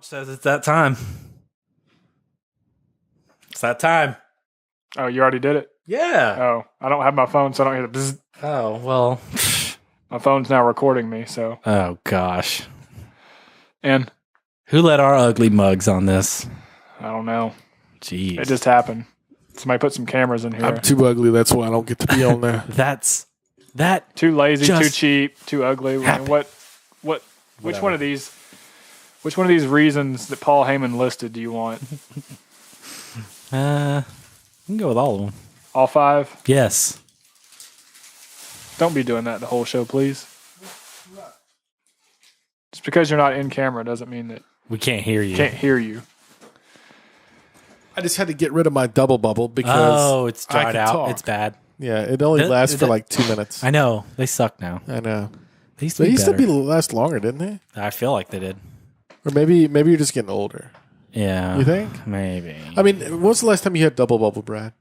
Watch says it's that time. It's that time. Oh, you already did it? Yeah. Oh, I don't have my phone, so I don't hear the bzzz. Oh, well. My phone's now recording me, so. Oh, gosh. And? Who let our ugly mugs on this? I don't know. Jeez. It just happened. Somebody put some cameras in here. I'm too ugly. That's why I don't get to be on there. That too lazy, too just cheap, too ugly. I mean, which one of these reasons that Paul Heyman listed do you want? you can go with all of them. All 5? Yes. Don't be doing that the whole show, please. Just because you're not in camera doesn't mean that We can't hear you. can't hear you. I just had to get rid of my double bubble because it's I dried can out. talk. It's bad. Yeah, it only lasts for like 2 minutes. I know. They suck now. I know. They used to They be used to better. last longer, didn't they? I feel like they did. Or maybe you're just getting older. Yeah. You think? Maybe. I mean, when was the last time you had double bubble, Brad?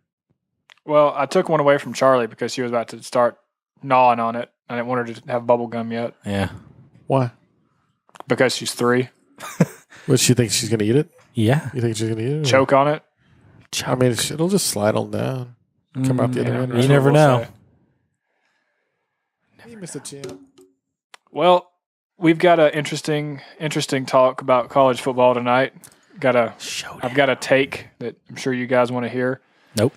Well, I took one away from Charlie because she was about to start gnawing on it. I didn't want her to have bubble gum yet Yeah. Why? because she's 3. What, she thinks she's going to eat it? Yeah. You think she's going to eat it? Choke on it. I mean, it'll just slide on down. Come out the other end. You never know. Hey, Mr. Champ. Well, we've got an interesting talk about college football tonight. I've got a take that I'm sure you guys want to hear. Nope.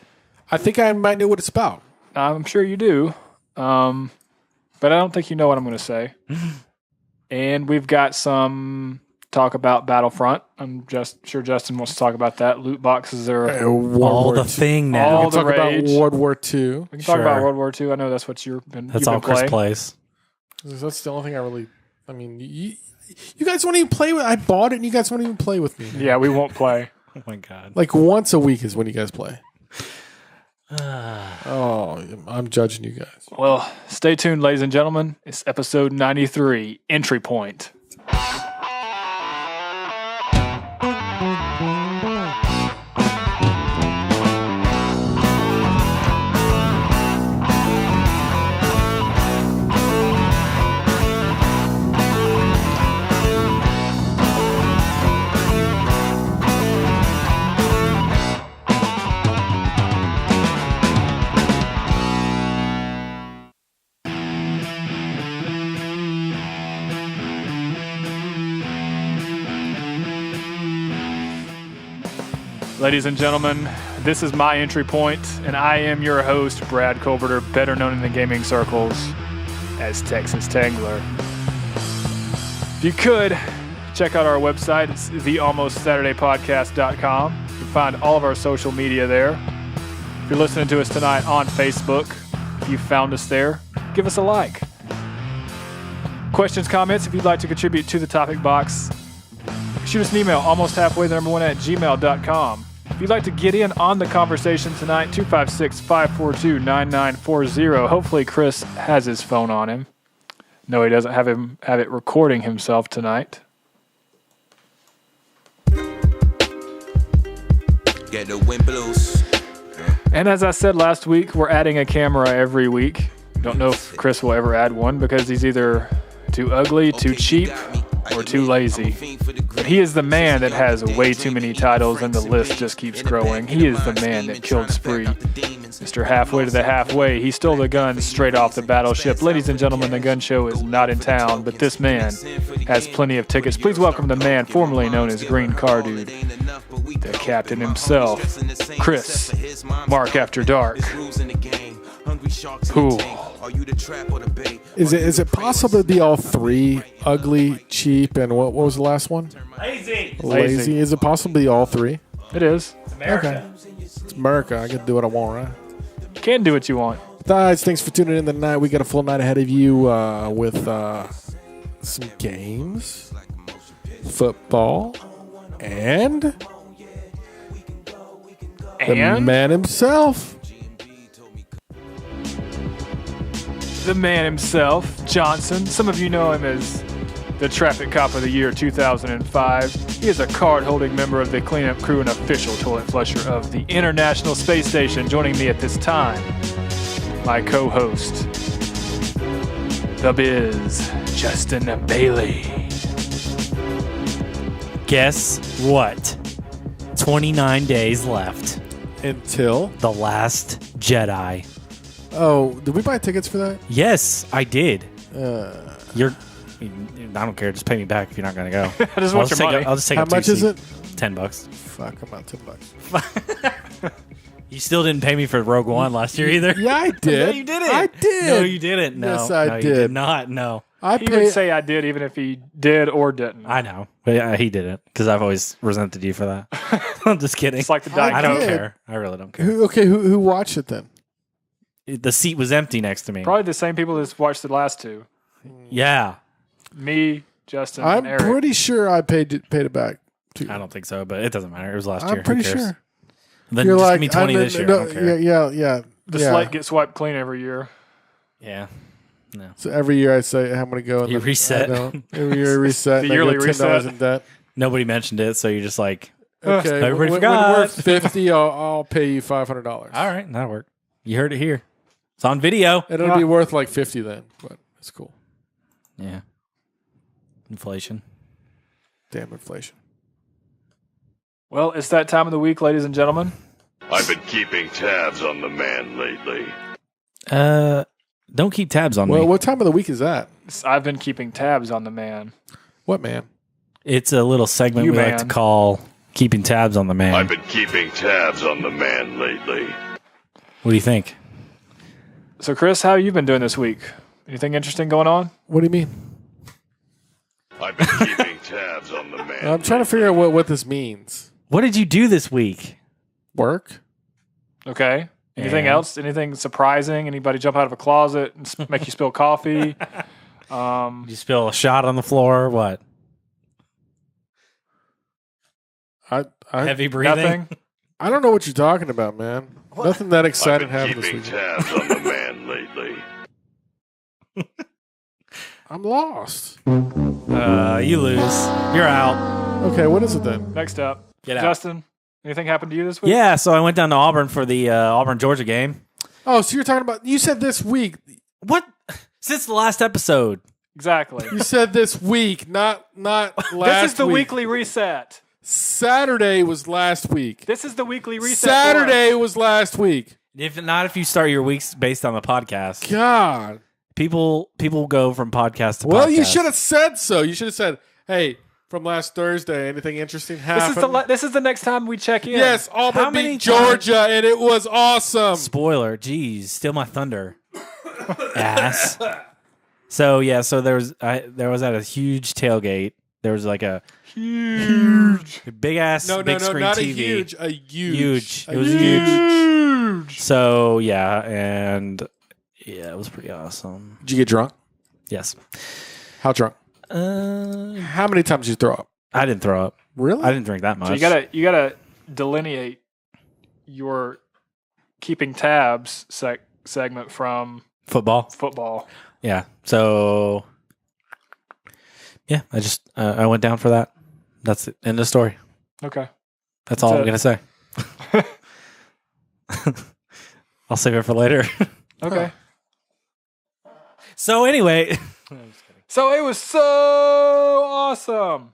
I think I might know what it's about. I'm sure you do, but I don't think you know what I'm going to say. And we've got some talk about Battlefront. I'm just sure Justin wants to talk about that. Loot boxes are All the thing now. All We can the talk rage. about World War II. We can talk about Sure. World War II. I know that's what you've been That's all Chris playing. plays. That's the only thing I really... I mean, you guys won't even play with... I bought it and you guys won't even play with me. Yeah, we won't play. Oh, my God. Like once a week is when you guys play. Oh, I'm judging you guys. Well, stay tuned, ladies and gentlemen. It's episode 93, Entry Point. Ladies and gentlemen, this is my entry point, and I am your host, Brad Colberter, better known in the gaming circles as Texas Tangler. If you could, check out our website. It's thealmostsaturdaypodcast.com. You can find all of our social media there. If you're listening to us tonight on Facebook, if you found us there, give us a like. Questions, comments, if you'd like to contribute to the topic box, shoot us an email, almosthalfway1@gmail.com. If you'd like to get in on the conversation tonight, 256-542-9940. Hopefully Chris has his phone on him. No, he doesn't have it recording himself tonight. Get the wind blues. And as I said last week, we're adding a camera every week. Don't know if Chris will ever add one because he's either too ugly, too cheap, or too lazy. But he is the man that has way too many titles and the list just keeps growing. He is the man that killed Spree. Mr. Halfway to the Halfway. He stole the gun straight off the battleship. Ladies and gentlemen, the gun show is not in town, but this man has plenty of tickets. Please welcome the man formerly known as Green Car Dude, the captain himself, Chris, Mark After Dark. Who? Is it possible to be all three? Ugly, cheap, and what was the last one? Lazy. Is it possible to be all three? It is. Okay. It's America. I get to do what I want, right? Can do what you want. Guys, thanks for tuning in tonight. We got a full night ahead of you with some games, football, and the man himself. The man himself, Johnson. Some of you know him as the Traffic Cop of the Year 2005. He is a card-holding member of the cleanup crew and official toilet flusher of the International Space Station. Joining me at this time, my co-host, the Biz, Justin Bailey. guess what? 29 days left. Until? The Last Jedi. Oh, did we buy tickets for that? Yes, I did. Uh, I don't care. Just pay me back if you're not going to go. I just want your money. I'll just take how a much is it? $10. Fuck, I'm out $10. You still didn't pay me for Rogue One last year either. Yeah, I did. No, you didn't. I did. No, you didn't. No, Yes, I no, did. You did not. No. He would say I did, even if he did or didn't. I know. But he didn't because I've always resented you for that. I'm just kidding. It's like the Diet I don't Coke. care. I really don't care. Who watched it then? The seat was empty next to me. Probably the same people that watched the last two. Yeah. Me, Justin, I'm and Eric. pretty sure I paid it back. I don't think so, but it doesn't matter. It was last I'm year. pretty Who cares? sure. Then You're just like, give me 20 this year. I don't care. Yeah. The slate gets wiped clean every year. Yeah. No. So every year I say I'm going to go. And You then reset. I don't. Every year I reset. The and I go yearly $10 reset. in debt. Nobody mentioned it, so you're just like, Okay, Everybody when forgot. we're 50, I'll pay you $500. all right, that'll work. You heard it here. It's on video. It'll be worth like 50 then, but it's cool. Yeah. Inflation. Damn inflation. Well, it's that time of the week, ladies and gentlemen. I've been keeping tabs on the man lately. Don't keep tabs on Well, me. what time of the week is that? I've been keeping tabs on the man. What man? It's a little segment You we like man. to call keeping tabs on the man. I've been keeping tabs on the man lately. What do you think? So, Chris, how you been doing this week? Anything interesting going on? What do you mean? I've been keeping tabs on the man. I'm trying to figure out what this means. What did you do this week? Work? Okay. Anything Yeah. else? Anything surprising? Anybody jump out of a closet and make you spill coffee? Did you spill a shot on the floor? What? I Heavy breathing? Nothing. I don't know what you're talking about, man. Nothing that I've exciting been happened this keeping week. tabs on the man lately. I'm lost. You lose. You're out. Okay, what is it then? Next up, Get out. Justin. Anything happened to you this week? Yeah, so I went down to Auburn for the Auburn-Georgia game. Oh, so you're talking about, you said this week. What? Since the last episode. Exactly. You said this week, not last This is the week. weekly reset. Saturday was last week. This is the weekly reset. Saturday was last week. If you start your weeks based on the podcast. God. People go from podcast to podcast. Well, you should have said so. You should have said, hey, from last Thursday, anything interesting happened? This is the next time we check in. Yes, How Auburn many beat Georgia, and it was awesome. Spoiler. Jeez, steal my thunder. Ass. So there was at a huge tailgate. There was like a huge big ass big screen not TV. a huge. It was huge. So it was pretty awesome. Did you get drunk? Yes. How drunk? Uh, How many times did you throw up? I didn't throw up. Really? I didn't drink that much. So you gotta delineate your keeping tabs segment from Football. football. Yeah. So I just I went down for that. That's it. End of story. Okay. That's all I'm it. gonna say. I'll save it for later. Okay. So anyway, So it was so awesome.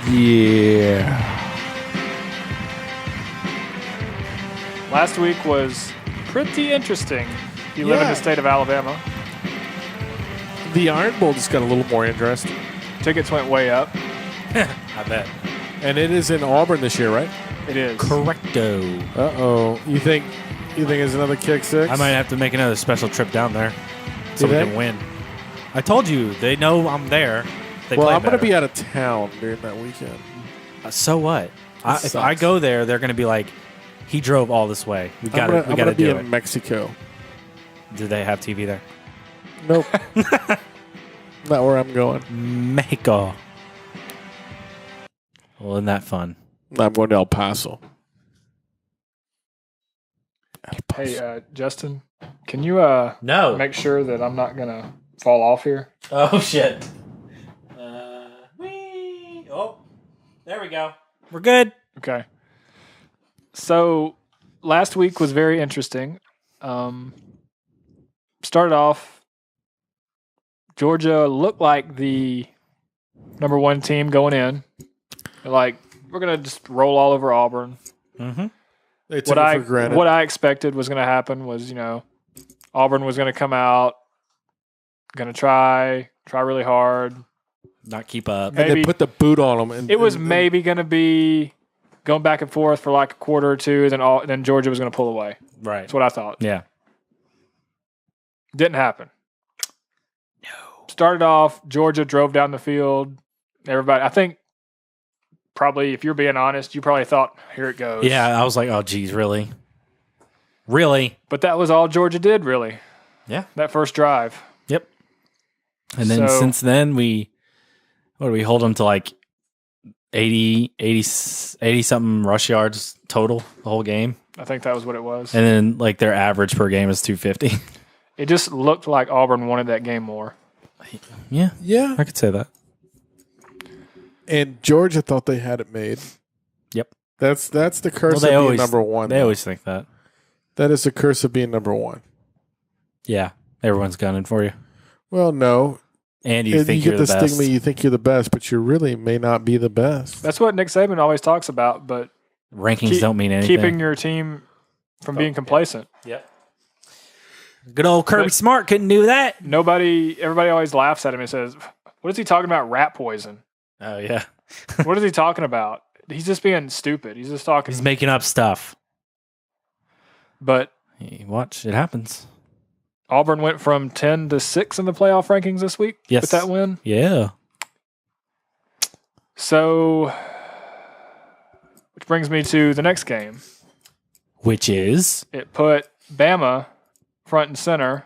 Yeah. Last week was pretty interesting. If you live in Yeah. the state of Alabama, The Iron Bowl just got a little more interesting. tickets went way up. I bet. And it is in Auburn this year, right? It is. Correcto. Uh-oh. You think it's another kick six? I might have to make another special trip down there so Do we they? can win. I told you they know I'm there. They Well, play I'm going to better. be out of town during that weekend. So what? If I sucks. go there, they're going to be like, he drove all this way. We got I'm to gonna be do in it. Mexico. Do they have TV there? Nope. Not where I'm going. Mexico. Well, isn't that fun? I'm going to El Paso. Hey, Justin, can you No. make sure that I'm not gonna fall off here? Oh, shit. Oh, there we go. We're good. Okay. So last week was very interesting. Started off Georgia looked like the number one team going in. They're like, we're going to just roll all over Auburn. Mm-hmm. They took it for granted. What I expected was going to happen was, Auburn was going to come out, going to try really hard. Not keep up. And they put the boot on them. And, it was maybe going to be going back and forth for like a quarter or two, then Georgia was going to pull away. Right. That's what I thought. Yeah. Didn't happen. No. Started off, Georgia drove down the field. Everybody, I think, probably, if you're being honest, you probably thought, here it goes. Yeah, I was like, oh, geez, really? Really? But that was all Georgia did, really. Yeah. That first drive. Yep. And then since then, we hold them to like 80 something rush yards total the whole game. I think that was what it was. And then like their average per game is 250. It just looked like Auburn wanted that game more. Yeah. Yeah. I could say that. And Georgia thought they had it made. Yep. That's the curse of being number one. They always think that. That is the curse of being number one. Yeah. Everyone's gunning for you. Well, no. And you think you're the best. You get the stigma, you think you're the best, but you really may not be the best. That's what Nick Saban always talks about, but rankings don't mean anything. Keeping your team from being complacent. Yep. Good old Kirby Smart couldn't do that. Everybody always laughs at him and says, what is he talking about? Rat poison. Oh, yeah. What is he talking about? He's just being stupid. He's just talking. He's making up stuff. But watch, it happens. Auburn went from 10 to 6 in the playoff rankings this week with that win. Yeah. So, which brings me to the next game. Which is? It put Bama front and center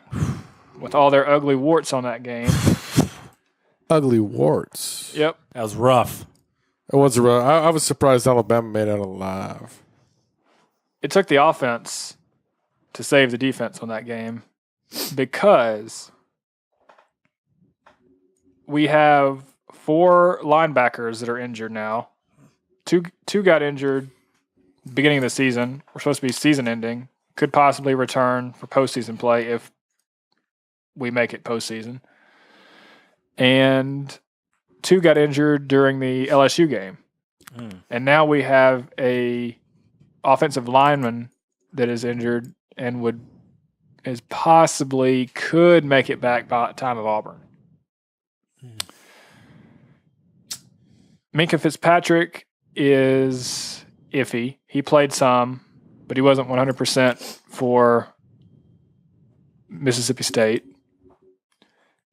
with all their ugly warts on that game. Ugly warts. Yep. That was rough. It was rough. I was surprised Alabama made it alive. It took the offense to save the defense on that game because we have 4 linebackers that are injured now. Two got injured beginning of the season. We're supposed to be season ending. Could possibly return for postseason play if we make it postseason. And 2 got injured during the LSU game. And now we have a offensive lineman that is injured and could make it back by the time of Auburn. Minkah Fitzpatrick is iffy. He played some, but he wasn't 100% for Mississippi State.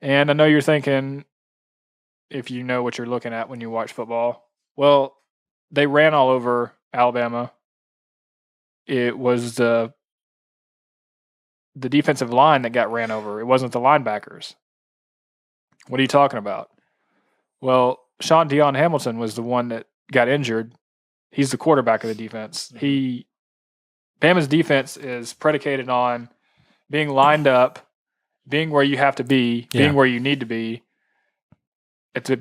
And I know you're thinking, if you know what you're looking at when you watch football, well, they ran all over Alabama. It was the defensive line that got ran over. It wasn't the linebackers. What are you talking about? Well, Sean Dion Hamilton was the one that got injured. He's the quarterback of the defense. Bama's defense is predicated on being lined up, being where you have to be, being where you need to be at the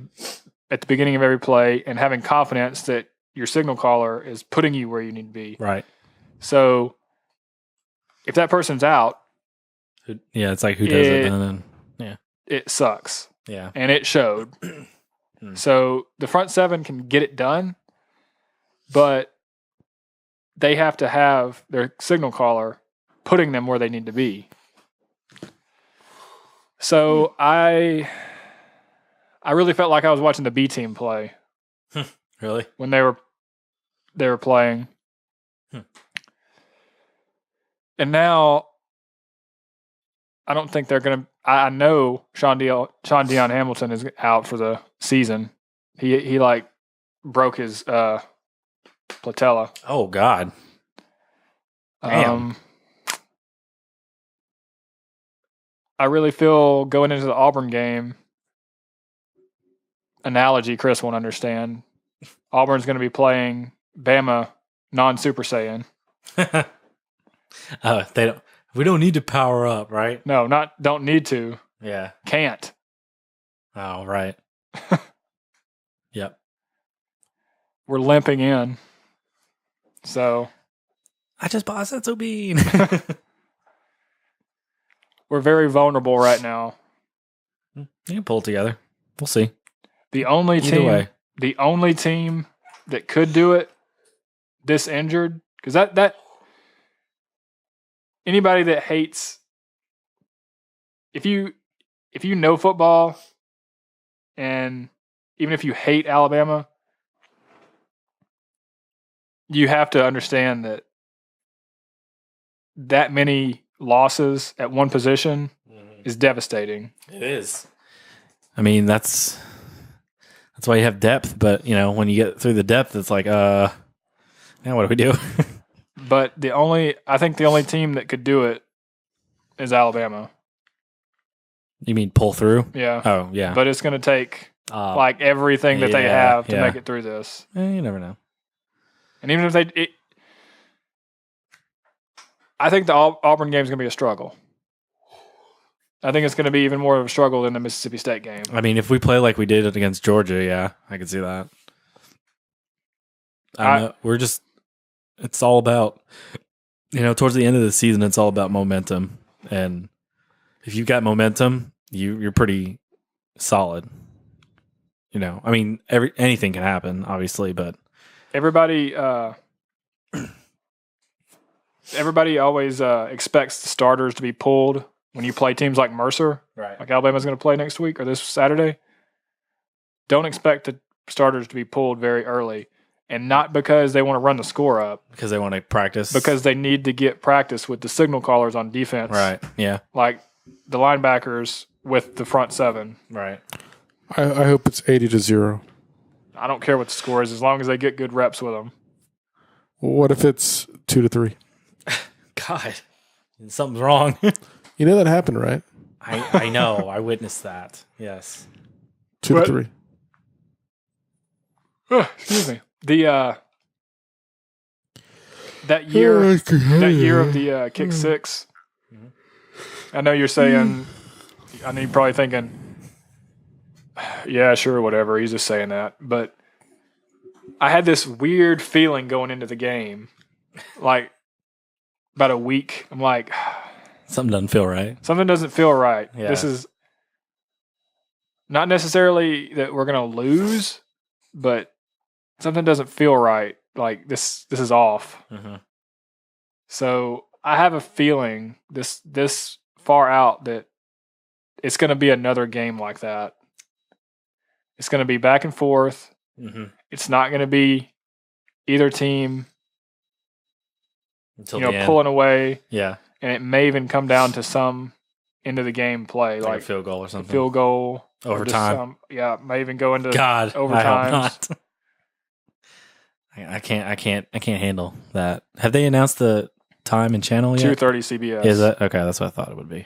beginning of every play, and having confidence that your signal caller is putting you where you need to be. Right. So if that person's out, it's like who does it then? Yeah, it sucks. Yeah, and it showed. So the front 7 can get it done, but they have to have their signal caller putting them where they need to be. So I really felt like I was watching the B team play. Really? When they were playing. And now I don't think they're going to – I know Sean Dion Hamilton is out for the season. He like broke his patella. Oh, God. Damn. I really feel going into the Auburn game, analogy Chris won't understand. Auburn's going to be playing Bama non-Super Saiyan. We don't need to power up, right? No, don't need to. Yeah. Can't. Oh, right. Yep. We're limping in. So. I just bought a senso bean. We're very vulnerable right now. You can pull it together. We'll see. The only Either way. the only team that could do it, this injured, because that anybody that hates, if you know football, and even if you hate Alabama, you have to understand that many losses at one position is devastating. It is. I mean, that's why you have depth. But when you get through the depth, it's like, now what do we do? But I think the only team that could do it is Alabama. You mean pull through? Yeah. Oh, yeah. But it's going to take like everything that they have to make it through this. You never know. And even if I think the Auburn game is going to be a struggle. I think it's going to be even more of a struggle than the Mississippi State game. I mean, if we play like we did it against Georgia, yeah, I can see that. I don't know. It's all about, towards the end of the season, it's all about momentum. And if you've got momentum, you're pretty solid. I mean, anything can happen, obviously, but everybody always expects the starters to be pulled when you play teams like Mercer, right? Like Alabama's going to play next week or this Saturday. Don't expect the starters to be pulled very early, and not because they want to run the score up, because they want to practice, because they need to get practice with the signal callers on defense, right? Yeah, like the linebackers with the front seven, right? I hope it's 80-0. I don't care what the score is as long as they get good reps with them. What if it's 2-3? God, something's wrong. You know that happened, right? I know. I witnessed that. Yes. 2-3. Excuse me. That year of the kick six. I know you're saying. I know you're probably thinking, yeah, sure, whatever. He's just saying that, but I had this weird feeling going into the game, like about a week. I'm like, something doesn't feel right. Something doesn't feel right. Yeah. This is not necessarily that we're going to lose, but something doesn't feel right. Like this is off. Mm-hmm. So I have a feeling this far out that it's going to be another game like that. It's going to be back and forth. Mm-hmm. It's not going to be either team, Until pulling away. Yeah. And it may even come down to some end of the game play, like a field goal or something. Field goal. Overtime. May even go into God, overtime. I can't handle that. Have they announced the time and channel yet? 2:30 CBS. Is it? Okay, that's what I thought it would be.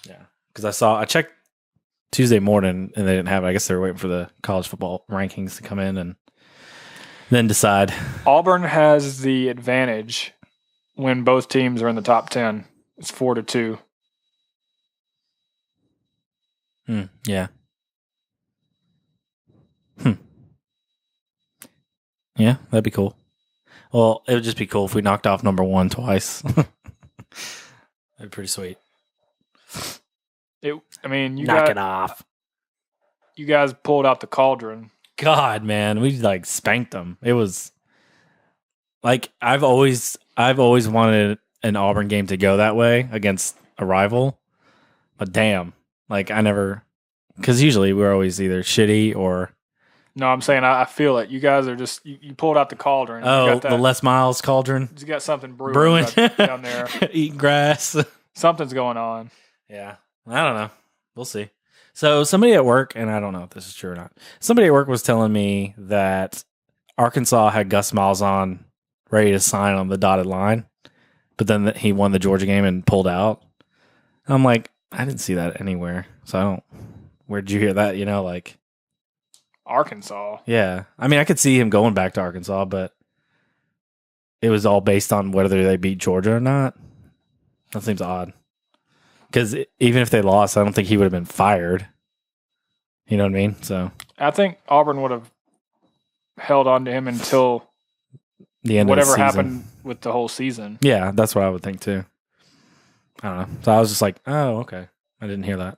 Yeah. Because I checked Tuesday morning and they didn't have it. I guess they were waiting for the college football rankings to come in and then decide. Auburn has the advantage when both teams are in the top 10. It's 4-2. Yeah. Yeah, that'd be cool. Well, it would just be cool if we knocked off number one twice. That'd be pretty sweet. You Knock it off. You guys pulled out the cauldron. God, man, we spanked them. It was like I've always wanted an Auburn game to go that way against a rival, but damn, I never, because usually we're always either shitty or. No, I'm saying I feel it. You guys are just you pulled out the cauldron. Oh, the Les Miles cauldron. You got something brewing. Down there, eating grass. Something's going on. Yeah, I don't know. We'll see. So somebody at work, and I don't know if this is true or not. Somebody at work was telling me that Arkansas had Gus Malzahn ready to sign on the dotted line, but then he won the Georgia game and pulled out. I'm like, I didn't see that anywhere. So I don't. Where'd you hear that? Arkansas. Yeah. I mean, I could see him going back to Arkansas, but it was all based on whether they beat Georgia or not. That seems odd. Because even if they lost, I don't think he would have been fired. You know what I mean? So I think Auburn would have held on to him until the end whatever of the season. happened with the whole season. Yeah, that's what I would think too. I don't know. So I was just like, oh, okay. I didn't hear that.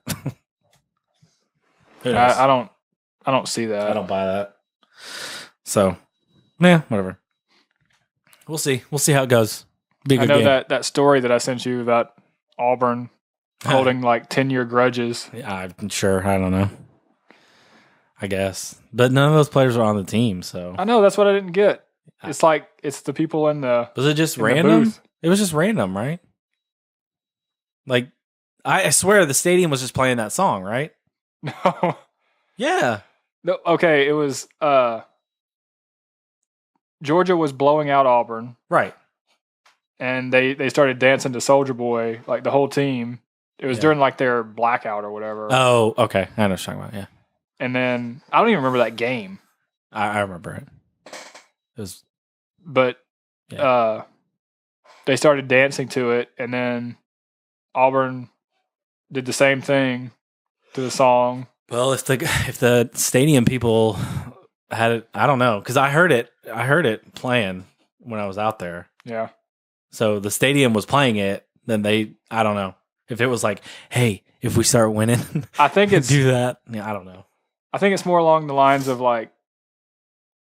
Who knows? I don't see that. I don't buy that. So, yeah, whatever. We'll see. We'll see how it goes. Be a I good know game. that story that I sent you about Auburn holding like 10-year grudges. Yeah, I'm sure. I don't know. I guess. But none of those players are on the team, so. I know, that's what I didn't get. It's like it's the people in the Was it just in the random? booth. It was just random, right? Like, I swear the stadium was just playing that song, right? No. Yeah. No, okay, it was Georgia was blowing out Auburn, Right. and they started dancing to Soldier Boy, like the whole team. It was during like their blackout or whatever. Oh, okay. I know what you're talking about. Yeah. And then I don't even remember that game, I remember it. It was. but Yeah. they started dancing to it, and then Auburn did the same thing to the song. Well, if the stadium people had it, I don't know, because I heard it playing when I was out there. Yeah. So the stadium was playing it. Then I don't know if it was like, hey, if we start winning, I think it's do that. Yeah, I don't know. I think it's more along the lines of like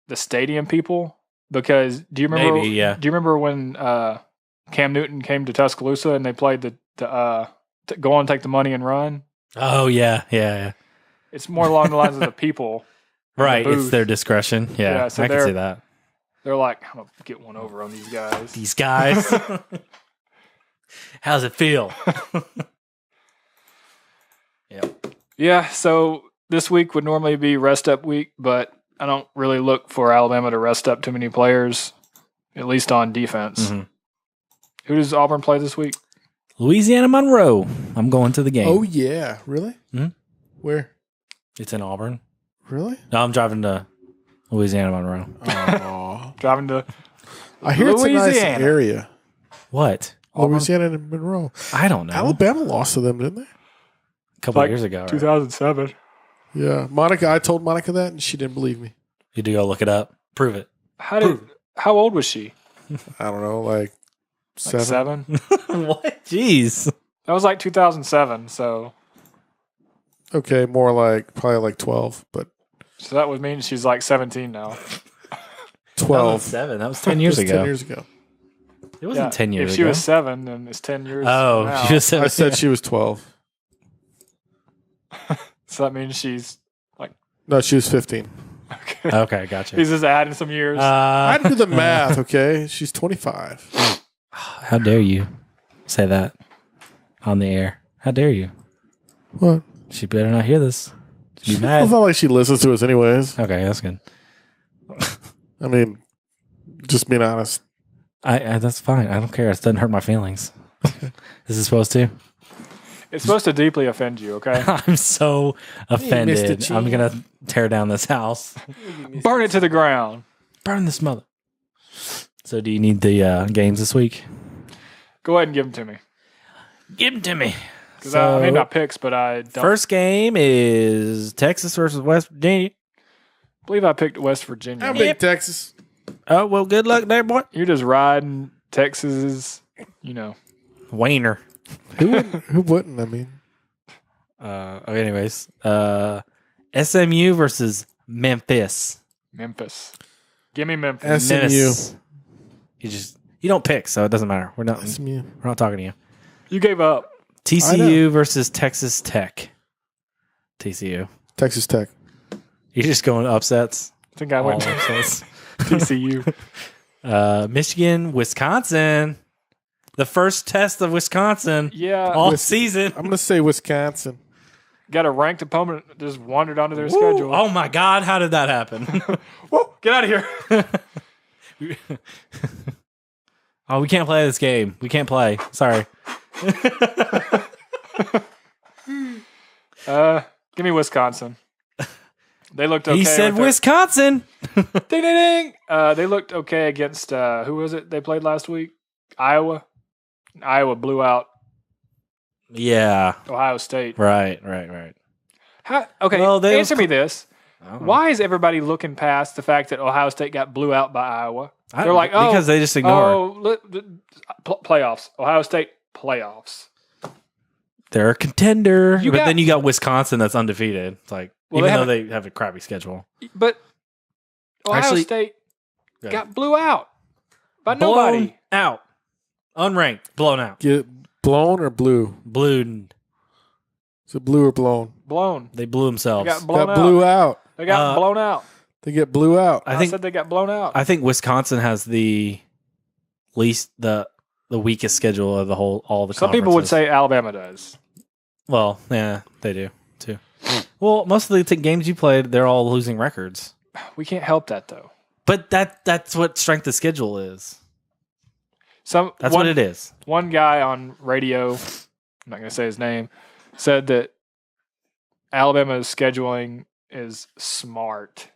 the stadium people, because do you remember? Maybe, yeah. Do you remember when Cam Newton came to Tuscaloosa and they played the go on, take the money and run? Oh yeah. It's more along the lines of the people. in the Right, it's booth. their discretion. Yeah, Yeah, so I can they're- see that. They're like, I'm gonna get one over on these guys. These guys. How's it feel? Yep. Yeah. So this week would normally be rest up week, but I don't really look for Alabama to rest up too many players, at least on defense. Mhm. Who does Auburn play this week? Louisiana Monroe. I'm going to the game. Oh yeah, really? Mhm. Where? It's in Auburn. Really? No, I'm driving to Louisiana Monroe. Oh, Driving to I hear it's a nice Louisiana. area. What? Louisiana and Monroe. I don't know. Alabama lost to them, didn't they? A couple like years ago. Right? 2007. Yeah, Monica. I told Monica that, and she didn't believe me. You do go look it up. Prove it. How old was she? I don't know, like Like 7. What? Jeez. That was like 2007. So Okay, more like probably like 12, but that would mean she's like 17 now. 12. 7. That was 10 years It was ago. 10 years ago. It wasn't Yeah, 10 years If she ago. was 7, then it's 10 years. Oh, now. she was 7. I said she was 12. So that means she's No, she was 15. okay. Okay, gotcha. He's just adding some years. I had to do the math, okay? She's 25. How dare you say that on the air? How dare you? What? She better not hear this. She'd be It's mad. not like she listens to us anyways. Okay, that's good. I mean, just being honest. I that's fine. I don't care. It doesn't hurt my feelings. Is it supposed to? It's supposed to deeply offend you, okay? I'm so offended. Mr. I'm Cheese. gonna tear down this house. Burn it to the ground. Burn this mother. So, do you need the games this week? Go ahead and give them to me. Give them to me. Because I made my picks, but I don't First game is Texas versus West Virginia. believe I picked West Virginia. How big Texas? Oh well, good luck there, boy. You're just riding Texas's, Wayner. Who wouldn't? I mean, Anyways, SMU versus Memphis. Memphis. Give me Memphis. SMU. Memphis. You don't pick, so it doesn't matter. We're not talking to you. You gave up. TCU versus Texas Tech. TCU. Texas Tech. You're just going upsets. I think I All went upsets. TCU. Michigan, Wisconsin. The first test of Wisconsin Yeah. all season. I'm going to say Wisconsin. Got a ranked opponent that just wandered onto their Woo. schedule. Oh my God, how did that happen? Whoa, get out of here. Oh, we can't play this game. We can't play. Sorry. Give me Wisconsin. They looked okay. He said with their- Wisconsin. Ding, ding, ding. They looked okay against, who was it they played last week? Iowa. Iowa blew out Yeah. Ohio State. Right. Okay, Well, they- answer me this. Why is everybody looking past the fact that Ohio State got blew out by Iowa? They're like, oh. because they just ignore. Playoffs. Ohio State playoffs. they're a contender. You But got- then you got Wisconsin that's undefeated. It's like, Well, even they though they have a crappy schedule. But Ohio Actually- State Go got blew out by Blown nobody. out. Unranked. Blown out. Get blown or blue? Blue. Is it blue or blown? Blown. They blew They themselves. got blown Got out. blew out. They got Uh, blown out. They get blew out. I think said they got blown out. I think Wisconsin has the least the weakest schedule of all the Some people would conferences. say Alabama does. Well, yeah, they do too. Well, most of the games you played, they're all losing records. We can't help that though. But that's what strength of schedule is. That's One what it is. One guy on radio, I'm not going to say his name, said that Alabama's scheduling is smart.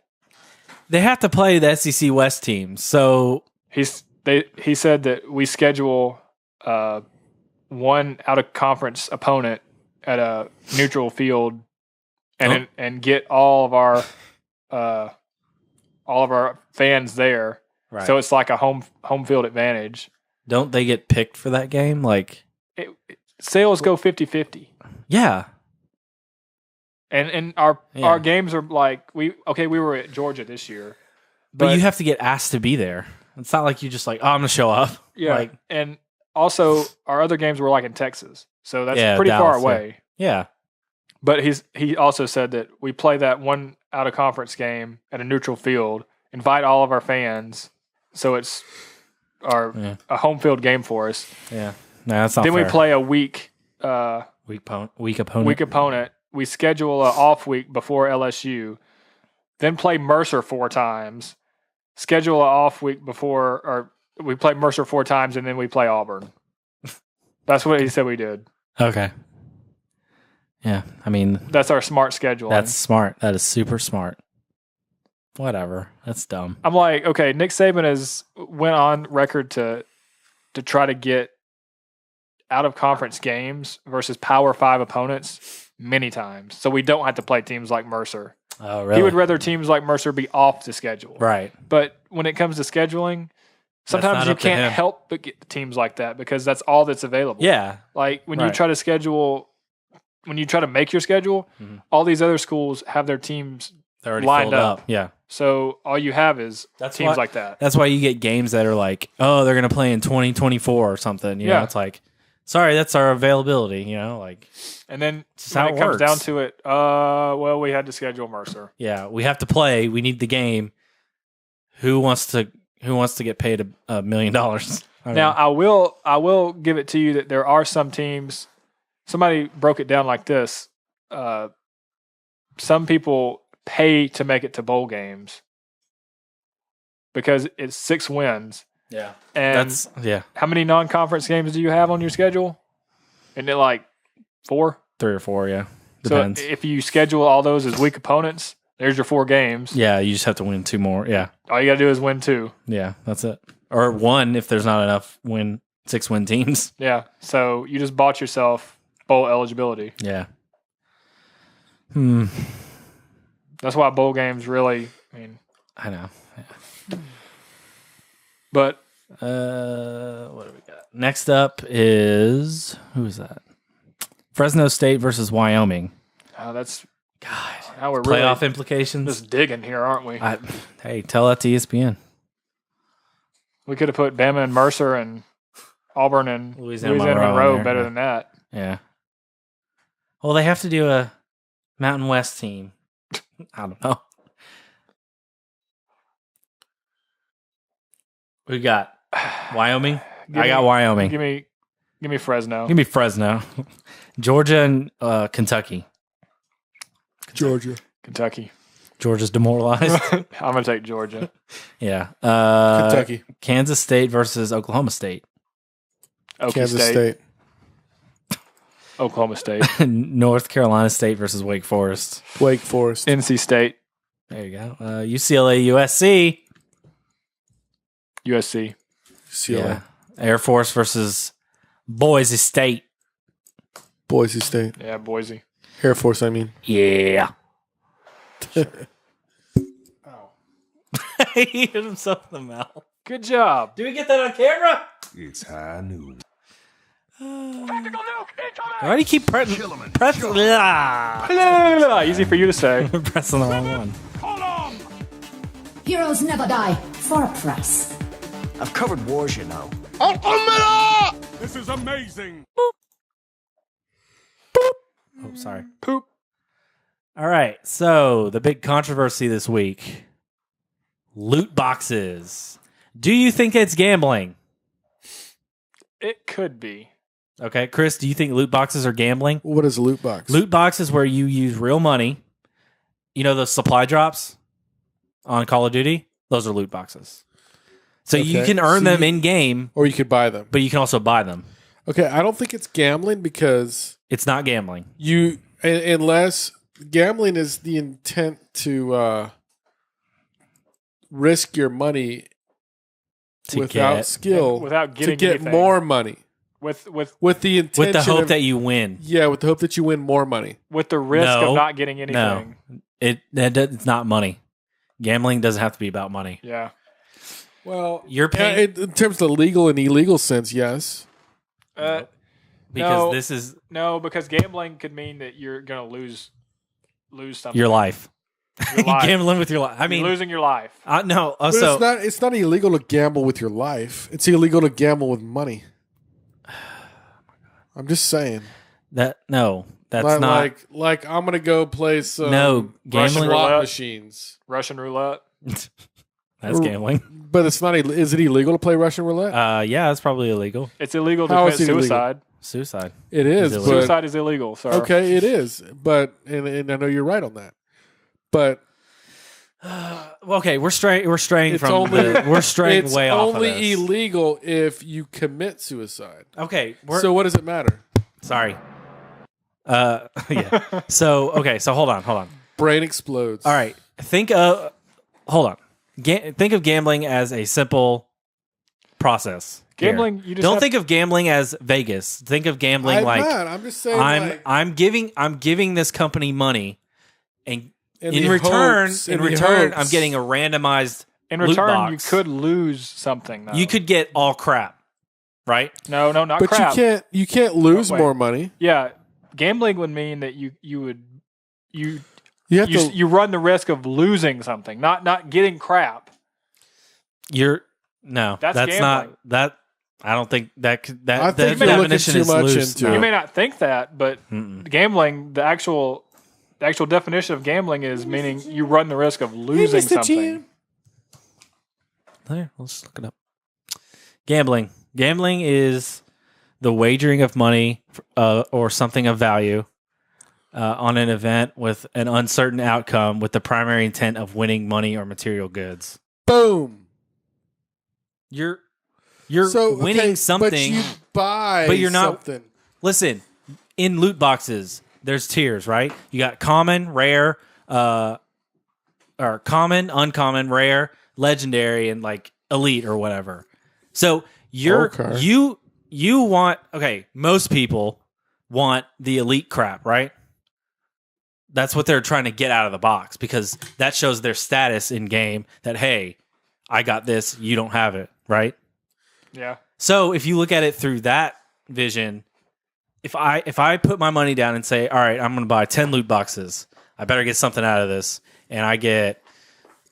They have to play the SEC West teams. So He said that we schedule one out of conference opponent at a neutral field and get all of our fans there. right. So it's like a home field advantage. Don't they get picked for that game? Like, Sales go 50-50. yeah. And our Yeah. games are like we were at Georgia this year. But you have to get asked to be there. It's not like you just like, oh, I'm gonna show up. Yeah. Like, And also our other games were like in Texas. So that's Yeah, pretty far Dallas, yeah. away. yeah. But he also said that we play that one out of conference game at a neutral field, invite all of our fans, so it's a home field game for us. Yeah. No, that's not Then fair. we play a weak weak opponent. weak opponent. We schedule an off week before LSU, then play Mercer 4 times. Schedule an off week before, or we play Mercer 4 times, and then we play Auburn. That's what he said we did. Okay. Yeah. I mean, That's our smart schedule. that's smart. That is super smart. Whatever. That's dumb. I'm like, okay, Nick Saban went on record to try to get out of conference games versus Power 5 opponents many times, so we don't have to play teams like Mercer. Oh, really? He would rather teams like Mercer be off the schedule. Right. But when it comes to scheduling, sometimes not you up to him. can't help but get teams like that because that's all that's available. Yeah. Like when you Right. try to make your schedule, Mhm. all these other schools have their teams They're already lined filled up. Yeah. So all you have is That's teams why- like that. That's why you get games that are like, oh, they're going to play in 2024 or something. You know, Yeah. it's like, sorry, that's our availability. You know, like, And then Just when how it it comes works. down to it, well, we had to schedule Mercer. yeah, we have to play. We need the game. Who wants to get paid $1 million? I mean, Now I will give it to you that there are some teams. Somebody broke it down like this. Some people pay to make it to bowl games because it's 6 wins. yeah, And yeah, how many non-conference games do you have on your schedule? Isn't it like 4? 3 or 4. Yeah, depends. So if you schedule all those as weak opponents, there's your 4 games. yeah, you just have to win 2 more. Yeah, All you got to do is win 2. yeah, that's it. Or 1 if there's not enough 6-win teams. Yeah. So you just bought yourself bowl eligibility. Yeah. That's why bowl games really, I know. but What do we got? Next up is who is that? Fresno State versus Wyoming. that's God, how we're playoff really implications. just digging here, aren't we? Hey, tell that to ESPN. We could have put Bama and Mercer and Auburn and Louisiana Louisiana Monroe Monroe in there, better yeah. than that. Yeah. Well, they have to do a Mountain West team. I don't know. We got Wyoming. I got Wyoming. Give me Fresno. Give me Fresno. Georgia and Kentucky. Georgia. Kentucky. Georgia's demoralized. I'm gonna take Georgia. Yeah. Kentucky. Kansas State versus Oklahoma State. Okie Kansas State. State. Oklahoma State. North Carolina State versus Wake Forest. Wake Forest. NC State. There you go. UCLA, USC. USC. UCLA. Yeah. Air Force versus Boise State. Boise State. Yeah, Boise. Air Force, I mean. Yeah. He hit himself in the mouth. Good job. Do we get that on camera? It's high noon. Why do you keep pressing Easy for you to say. pressing the wrong one? Heroes never die for a price. I've covered wars, you know. This is amazing. Oh, sorry. Poop. All right. So the big controversy this week: loot boxes. Do you think it's gambling? It could be. Okay, Chris, do you think loot boxes are gambling? What is a loot box? Loot boxes where you use real money. You know those supply drops on Call of Duty? Those are loot boxes. So you Okay. can earn So them you- in game, Or you could buy them. but you can also buy them. Okay, I don't think it's gambling because It's not gambling. unless gambling is the intent to risk your money To without get- skill Without to getting get anything. more money With with the intention With the hope of, that you win. with the hope that you win more money. with the risk No. of not getting anything. No, it's not money. Gambling doesn't have to be about money. Yeah. Well, You're paying in terms of the legal and illegal sense, yes. because No. this is No, because gambling could mean that you're gonna lose something. your life. Your life. Gambling with your life. I You're mean, losing your life. no. But So it's not illegal to gamble with your life. It's illegal to gamble with money. I'm just saying. that's like, not. like I'm gonna go play some No, gambling- slot roulette. machines. Russian roulette. That's gambling. But it's not. Is it illegal to play Russian roulette? Yeah, it's probably illegal. It's illegal to How commit is it illegal? suicide. Suicide. It is. Is it But, illegal? Suicide is illegal, sir. okay, it is. But and I know you're right on that. But Okay, we're straying it's from only we're straying it's way off of only this. illegal if you commit suicide. Okay, So what does it matter? sorry. Yeah. So hold on. Brain explodes. All right. Hold on. Think of gambling as a simple process. here. Gambling, you just Don't have- think of gambling as Vegas. Think of gambling I'm like not. I'm just saying. I'm giving this company money, and In in the return, hopes- in in the return, hopes. I'm getting a randomized In loot return, you box. could lose something. Though. You could get all crap, right? No, not but crap. you can't lose Wait. more money. Yeah, gambling would mean that you You have to. you run the risk of losing something, not getting crap. That's That's not gambling. that. I don't think that I that think you're looking definition too is much loose. into No. it. You may not think that, but gambling, the actual definition of gambling is meaning you run the risk of losing Mr. something. GM. There, let's look it up. Gambling is the wagering of money or something of value on an event with an uncertain outcome, with the primary intent of winning money or material goods. Boom. You're So winning okay, something. but you buy. but you're not- something. Listen, in loot boxes, there's tiers, right? You got common, rare, or common, uncommon, rare, legendary, and like elite or whatever. So Okay. you want most people want the elite crap, right? That's what they're trying to get out of the box because that shows their status in game that hey, I got this, you don't have it, right? Yeah, So if you look at it through that vision, if I put my money down and say, all right, I'm going to buy 10 loot boxes, I better get something out of this, and I get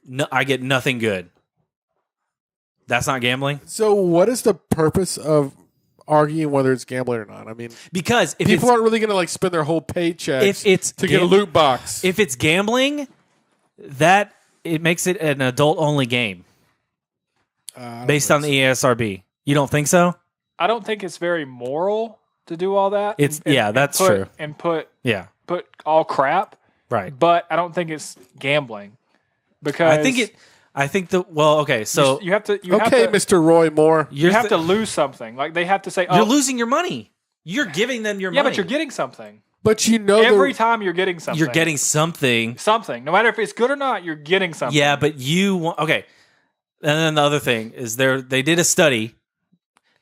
nothing good. That's not gambling So what is the purpose of arguing whether it's gambling or not? I mean, because if people it's, aren't really going to like spend their whole paychecks if it's to get a loot box. if it's gambling, that it makes it an adult only game based on the ESRB. You don't think so? I don't think it's very moral to do all that. It's- yeah, that's true. And put Yeah, all crap, right. but I don't think it's gambling because I think so you have to. Okay, Mr. Roy Moore. You have to lose something. Like they have to say, "Oh, You're losing your money. You're giving them your yeah," money. but you're getting something But you know every time. You're getting something. You're getting something. something, no matter if it's good or not. You're getting something. Yeah, but you want okay. And then the other thing is they did a study.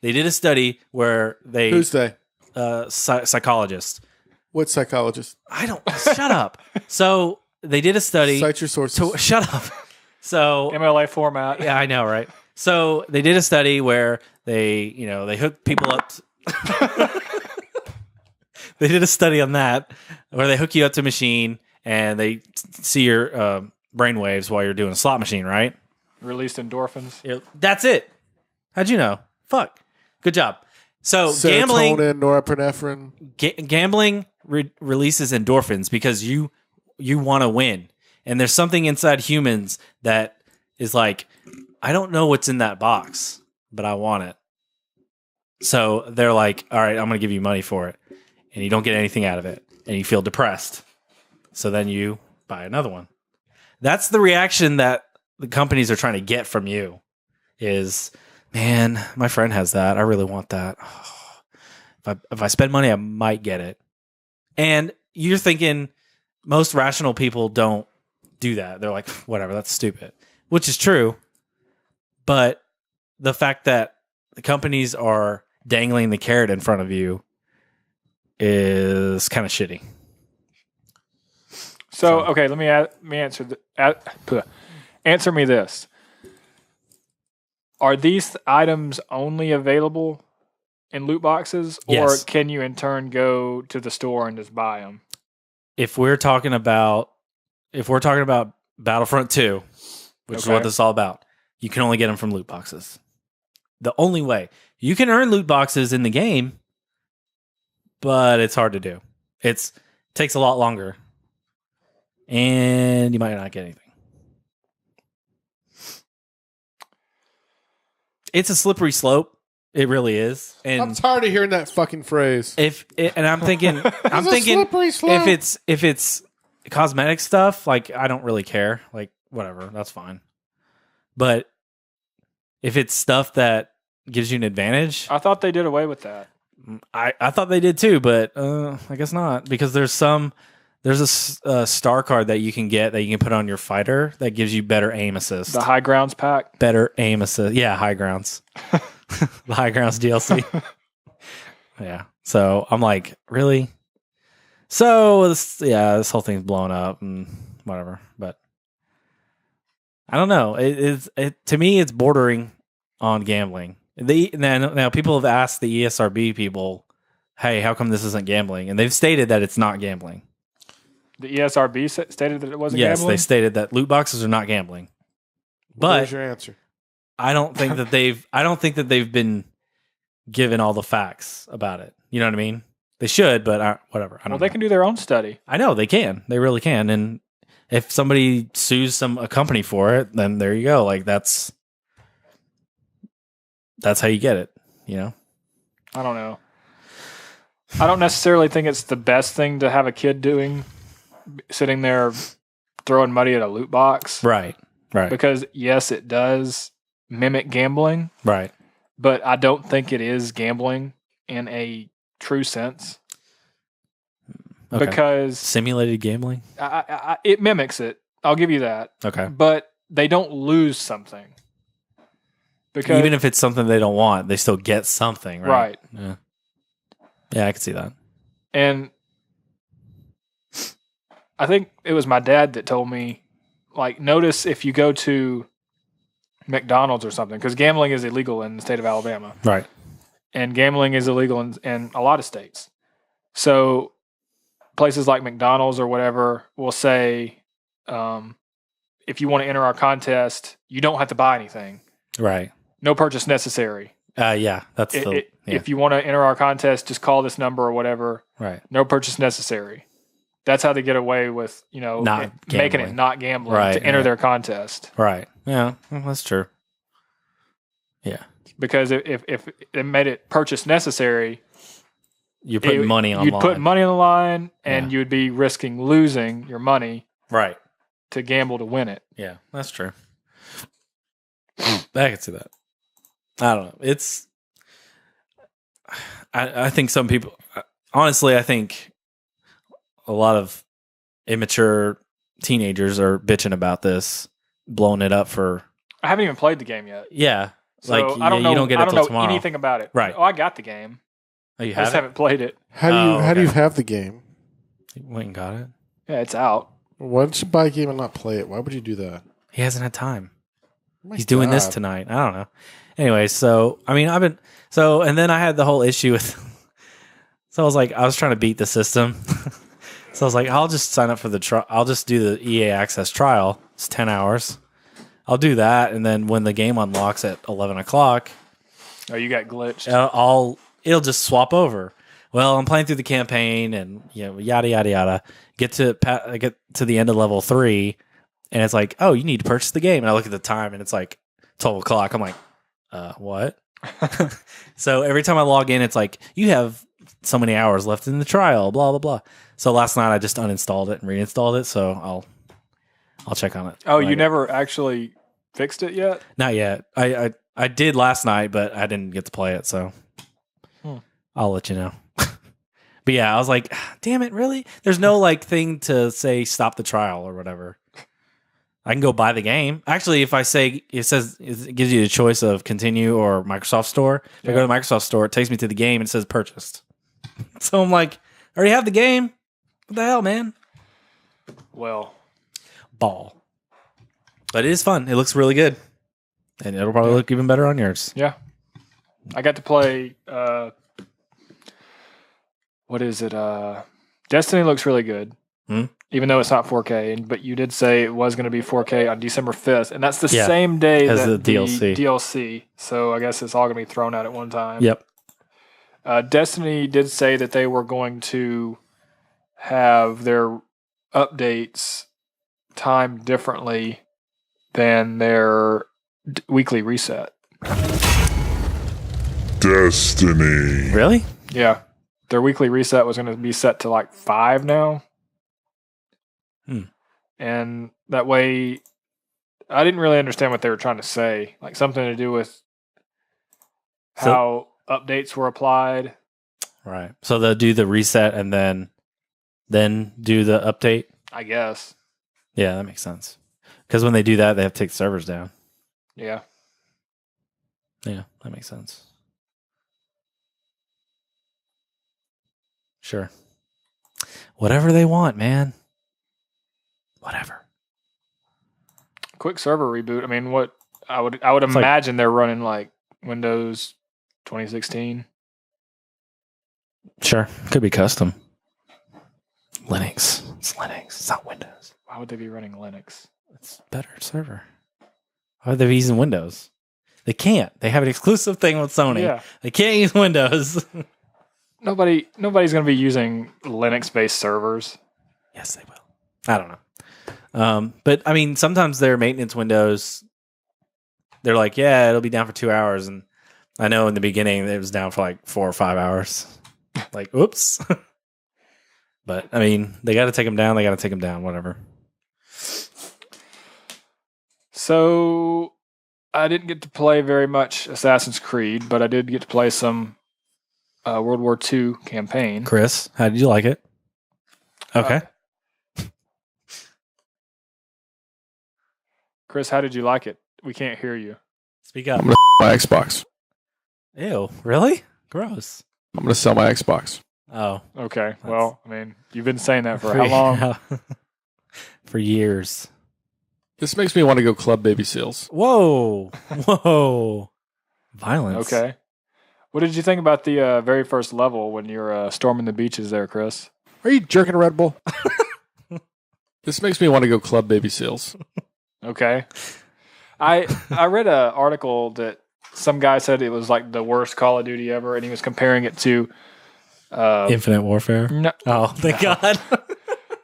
They did a study where they Who's they? psychologists. What psychologist? I don't shut up. So they did a study. Cite your sources. Shut up. So MLA format. yeah, I know, right? So they did a study where they hooked people up. They did a study on that where they hook you up to a machine and they see your brain waves while you're doing a slot machine, right? Released endorphins. Yeah, that's it. How'd you know? Fuck. Good job. So gambling, Serotonin, norepinephrine. Gambling releases endorphins because you want to win, and there's something inside humans that is like, I don't know what's in that box, but I want it. So they're like, all right, I'm going to give you money for it, and you don't get anything out of it, and you feel depressed. So then you buy another one. That's the reaction that the companies are trying to get from you. Is, man, my friend has that. I really want that. Oh, if I spend money, I might get it. And you're thinking most rational people don't do that. They're like, whatever, that's stupid, which is true. But the fact that the companies are dangling the carrot in front of you is kind of shitty. So, okay, let me answer answer me this. Are these items only available in loot boxes, or Yes. can you in turn go to the store and just buy them? If we're talking about Battlefront 2, which is what Okay. this is all about, you can only get them from loot boxes. The only way. You can earn loot boxes in the game, but it's hard to do. It takes a lot longer. And you might not get anything. It's a slippery slope. It really is. I'm And tired of hearing that fucking phrase. I'm thinking slippery slope. if it's cosmetic stuff, like I don't really care. Like whatever, that's fine. But if it's stuff that gives you an advantage, I thought they did away with that. I thought they did too, but I guess not, because there's a star card that you can get that you can put on your fighter that gives you better aim assist. The High Grounds pack. Better aim assist. Yeah, High Grounds. The High Grounds DLC. Yeah. So I'm like, really? So this whole thing's blowing up and whatever. But I don't know. To me, it's bordering on gambling. Now people have asked the ESRB people, hey, how come this isn't gambling? And they've stated that it's not gambling. The ESRB stated that it wasn't Yes, gambling? they stated that loot boxes are not gambling. Where's But your answer? I don't think that they've been given all the facts about it. You know what I mean? They should, but whatever. I don't Well, know. they can do their own study. I know they can. They really can. And if somebody sues a company for it, then there you go. Like that's how you get it. You know? I don't know. I don't necessarily think it's the best thing to have a kid doing, sitting there throwing money at a loot box. Right. Because yes, it does mimic gambling, Right. but I don't think it is gambling in a true sense. Okay. Because Simulated gambling. it mimics it. I'll give you that. Okay. But they don't lose something. Because Even if it's something they don't want, they still get something. Right. Right. Yeah, I can see that. And I think it was my dad that told me, like, notice if you go to McDonald's or something, because gambling is illegal in the state of Alabama. Right. And gambling is illegal in a lot of states. So places like McDonald's or whatever will say, if you want to enter our contest, you don't have to buy anything. Right. No purchase necessary. Yeah, that's yeah. If you want to enter our contest, just call this number or whatever. Right. No purchase necessary. That's how they get away with, Not making it gambling. not gambling Right, to enter yeah. their contest. Right. Yeah, well, that's true. Yeah. Because if it made it purchase necessary, You're putting money on you'd the line. put money on the line, and Yeah. you'd be risking losing your money Right. to gamble to win it. Yeah, that's true. I can see that. I don't know. It's. I think some people. Honestly, I think a lot of immature teenagers are bitching about this, blowing it up for. I haven't even played the game yet. Yeah, So like I don't know. you don't get I it don't till know tomorrow. anything about it. Right. Oh, I got the game. Oh, you I have just it? haven't played it. How do you okay. have the game? You went and got it. Yeah, it's out. Why don't you buy a game and not play it? Why would you do that? He hasn't had time. He's doing this tonight. I don't know. Anyway, so I mean, and then I had the whole issue with. So I was trying to beat the system. So I was like, I'll just sign up for the trial. I'll just do the EA Access trial. It's 10 hours. I'll do that, and then when the game unlocks at 11 o'clock, Oh, you got glitched. It'll just swap over. Well, I'm playing through the campaign, and yada yada yada. Get to the end of level 3, and it's like, oh, you need to purchase the game. And I look at the time, and it's like 12 o'clock. I'm like, what? So every time I log in, it's like, you have so many hours left in the trial, blah blah blah. So last night I just uninstalled it and reinstalled it. So I'll check on it. Oh, you never actually fixed it yet? Not yet. I did last night, but I didn't get to play it. So I'll let you know. But yeah, I was like, damn it, really? There's no thing to say stop the trial or whatever. I can go buy the game. Actually, if I say it gives you the choice of continue or Microsoft Store. If I go to the Microsoft Store, it takes me to the game and it says purchased. So I'm like, I already have the game. What the hell, man? Well, ball. But it is fun. It looks really good. And it'll probably look even better on yours. Yeah. I got to play what is it? Destiny looks really good. Even though it's not 4K, but you did say it was going to be 4K on December 5th, and that's the same day as that the DLC. So I guess it's all going to be thrown out at one time. Yep. Destiny did say that they were going to have their updates timed differently than their weekly reset. Destiny. Really? Yeah. Their weekly reset was going to be set to 5 now. And that way, I didn't really understand what they were trying to say. Something to do with how updates were applied. Right. So they'll do the reset and then do the update? I guess. Yeah, that makes sense. Because when they do that, they have to take the servers down. Yeah. Yeah, that makes sense. Sure. Whatever they want, man. Whatever. Quick server reboot. I mean, what I would imagine they're running Windows 2016. Sure. Could be custom. Linux. It's Linux. It's not Windows. Why would they be running Linux? It's better server. Why would they be using Windows? They can't. They have an exclusive thing with Sony. Yeah. They can't use Windows. Nobody's going to be using Linux-based servers. Yes, they will. I don't know. But I mean, sometimes their maintenance windows, they're like, yeah, it'll be down for 2 hours. And I know in the beginning it was down for 4 or 5 hours. Oops. But I mean, they got to take them down. They got to take them down, whatever. So I didn't get to play very much Assassin's Creed, but I did get to play some World War II campaign. Chris, how did you like it? Okay. Chris, how did you like it? We can't hear you. Speak up. I'm going to my Xbox. Ew, really? Gross. I'm going to sell my Xbox. Oh. Okay. Well, I mean, you've been saying that for how long? For years. This makes me want to go club baby seals. Whoa. Whoa. Violence. Okay. What did you think about the very first level when you're storming the beaches there, Chris? Are you jerking a Red Bull? This makes me want to go club baby seals. Okay. I read an article that some guy said it was the worst Call of Duty ever, and he was comparing it to Infinite Warfare. No, oh, thank God.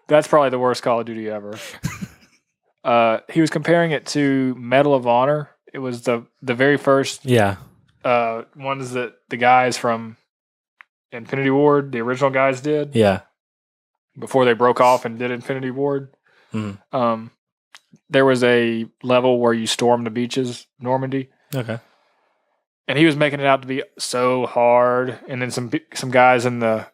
That's probably the worst Call of Duty ever. He was comparing it to Medal of Honor. It was the very first ones that the guys from Infinity Ward, the original guys, did. Yeah. Before they broke off and did Infinity Ward. There was a level where you storm the beaches, Normandy. Okay. And he was making it out to be so hard. And then some guys in the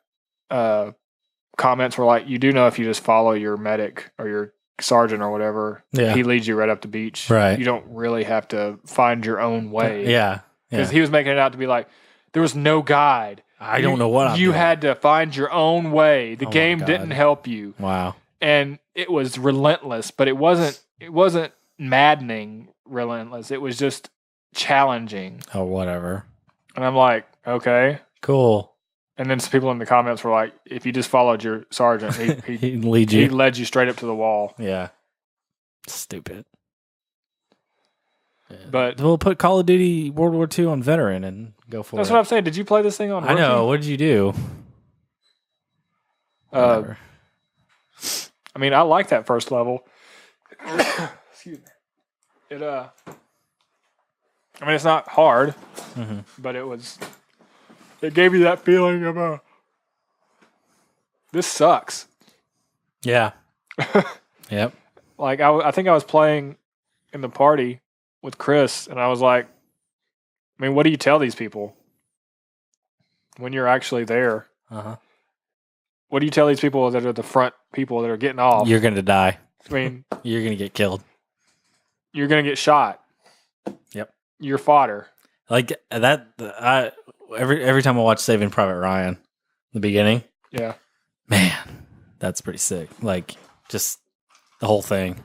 comments were like, you do know if you just follow your medic or your sergeant or whatever, he leads you right up the beach. Right. You don't really have to find your own way. Yeah. Because he was making it out to be like, there was no guide. I don't know what I'm You doing. had to find your own way. The game didn't help you. Wow. And it was relentless, but it wasn't maddening relentless. It was just challenging. Oh, whatever. And I'm like, okay. Cool. And then some people in the comments were like, if you just followed your sergeant, he He'd lead you. he led you straight up to the wall. Yeah. Stupid. Yeah. But we'll put Call of Duty World War II on veteran and go for that's it. what I'm saying. Did you play this thing on I know. Rookie? What did you do? Whatever. I mean, I like that first level. Excuse me. It I mean, it's not hard, but it gave you that feeling of this sucks. Yeah. Yep. Like I think I was playing in the party with Chris, and I was like, I mean, what do you tell these people when you're actually there? Uh-huh. What do you tell these people that are the front people that are getting off? You're going to die. I mean, You're going to get killed. you're going to get shot. Yep. You're fodder. Like that, every time I watch Saving Private Ryan, the beginning, Yeah. man, that's pretty sick. Like, just the whole thing.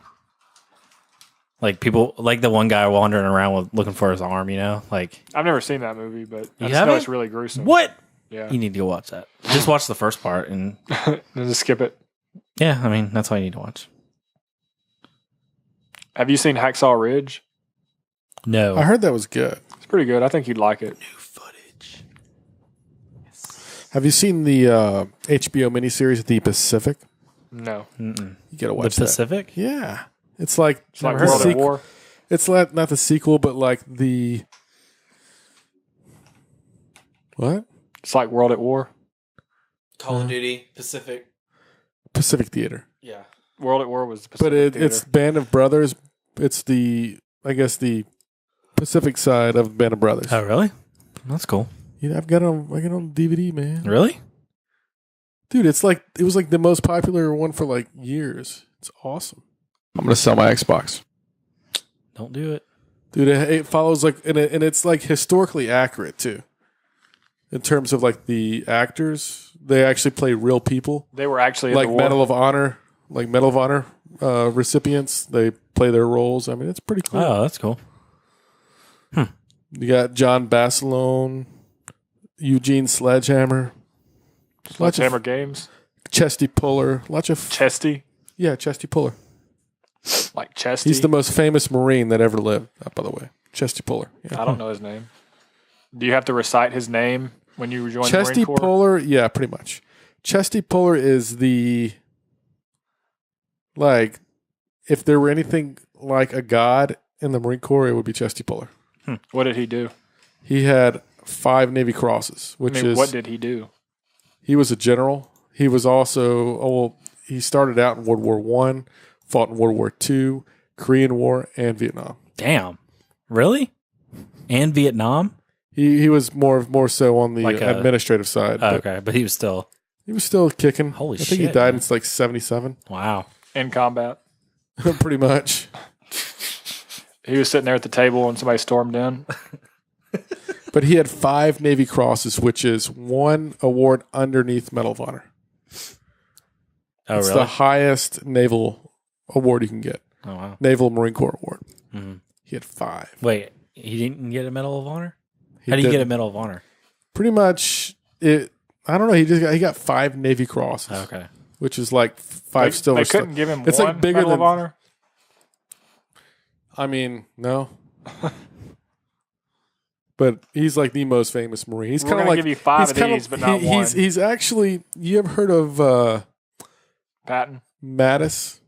Like, people, like the one guy wandering around looking for his arm, you know? Like, I've never seen that movie, but I You just know haven't? it's really gruesome. what? Yeah. You need to go watch that. Just watch the first part, and Then just skip it. yeah, I mean, that's all you need to watch. Have you seen Hacksaw Ridge? No. I heard that was good. It's pretty good. I think you'd like it. New footage. Have you seen the HBO miniseries The Pacific? No. You gotta The watch that. Pacific? Yeah, it's like It's like Never heard World of at it. War. It's not the sequel, but like the what? It's like World at War. Call of Duty, Pacific. Pacific Theater. Yeah. World at War was the Pacific But Theater. it's Band of Brothers. It's the the Pacific side of Band of Brothers. Oh, really? That's cool. You know, I got it on DVD, man. Really? Dude, it was like the most popular one for like years. It's awesome. I'm gonna sell my Xbox. Don't do it. Dude, it follows like and it's like historically accurate too. In terms of like the actors, they actually play real people. They were actually Like at the war. Medal of Honor recipients. They play their roles. I mean, it's pretty cool. Oh, that's cool. You got John Basilone, Eugene Sledgehammer, Sledgehammer Games. Chesty Puller, lots of Chesty. Chesty Puller. Like Chesty. He's the most famous Marine that ever lived. By the way, Chesty Puller. Yeah. I don't know his name. Do you have to recite his name when you join the Chesty Marine Corps? Puller, yeah, pretty much. Chesty Puller is the like if there were anything like a god in the Marine Corps, it would be Chesty Puller. What did he do? He had 5 Navy Crosses, which is what did he do? he was a general. He was also he started out in World War I, fought in World War II, Korean War, and Vietnam. Damn. Really? And Vietnam? He was more so on the Like a- administrative side. Oh, but okay, but he was still. he was still kicking. Holy I think he shit, died man. in like 77. Wow. In combat. Pretty much. He was sitting there at the table and somebody stormed in. But he had 5 Navy Crosses, which is 1 award underneath Medal of Honor. Oh, It's really? the highest naval award you can get. Oh, wow. Naval Marine Corps Award. Mhm. He had 5. Wait, he didn't get a Medal of Honor? How do you get a Medal of Honor? Pretty much it. I don't know. He got 5 Navy Crosses, Oh, okay. which is like 5 Silver They Stars. couldn't give him It's one like bigger Medal of than- Honor. I mean, no. But he's like the most famous Marine. He's We're kind of gonna like give you 5 he's of kinda- these, but not he- one. He's actually. You ever heard of Patton. Mattis?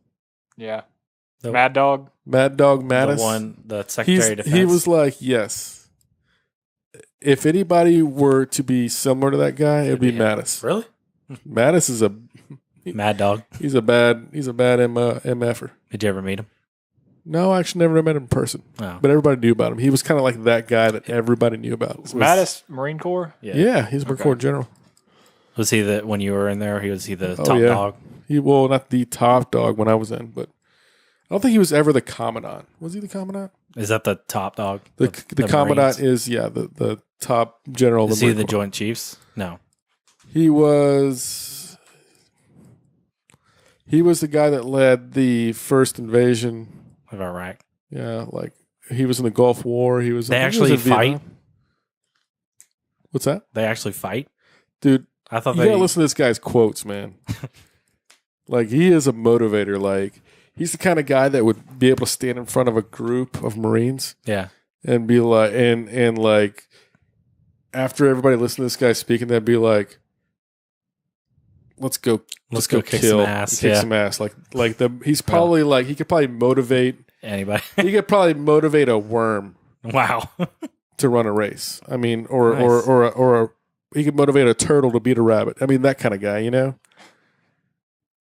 Yeah. The- Mad Dog. Mad Dog Mattis. The Secretary of Defense. He was like, yes. If anybody were to be similar to that guy, it'd be him. Mattis. Really? Mattis is Mad Dog. he's a bad MFer. Did you ever meet him? No, I actually never met him in person, Oh. but everybody knew about him. He was kind of like that guy that everybody knew about. Is Mattis Marine Corps? Yeah, he's a Marine Corps general. Was he when you were in there? Was he the Oh, top yeah. dog? Not the top dog when I was in, but I don't think he was ever the commandant. Was he the commandant? Is that the top dog? The commandant Marines? is the top general. Of Is the he Marine the Corps. Joint Chiefs? No. He was the guy that led the first invasion. Of Iraq. Yeah, like He was in the Gulf War. He was. They I think he was actually in fight? Vietnam. What's that, They actually fight? dude? I thought You they. gotta listen to this guy's quotes, man. Like, he is a motivator. Like, he's the kind of guy that would be able to stand in front of a group of Marines Yeah. and be like, and like, after everybody listened to this guy speaking, they'd be like, let's go kick kill, some ass. kick Yeah. some ass. He's probably like, he could probably motivate. Anybody? He could probably motivate a worm Wow. to run a race. I mean, or Nice. he could motivate a turtle to beat a rabbit. I mean, that kind of guy, you know?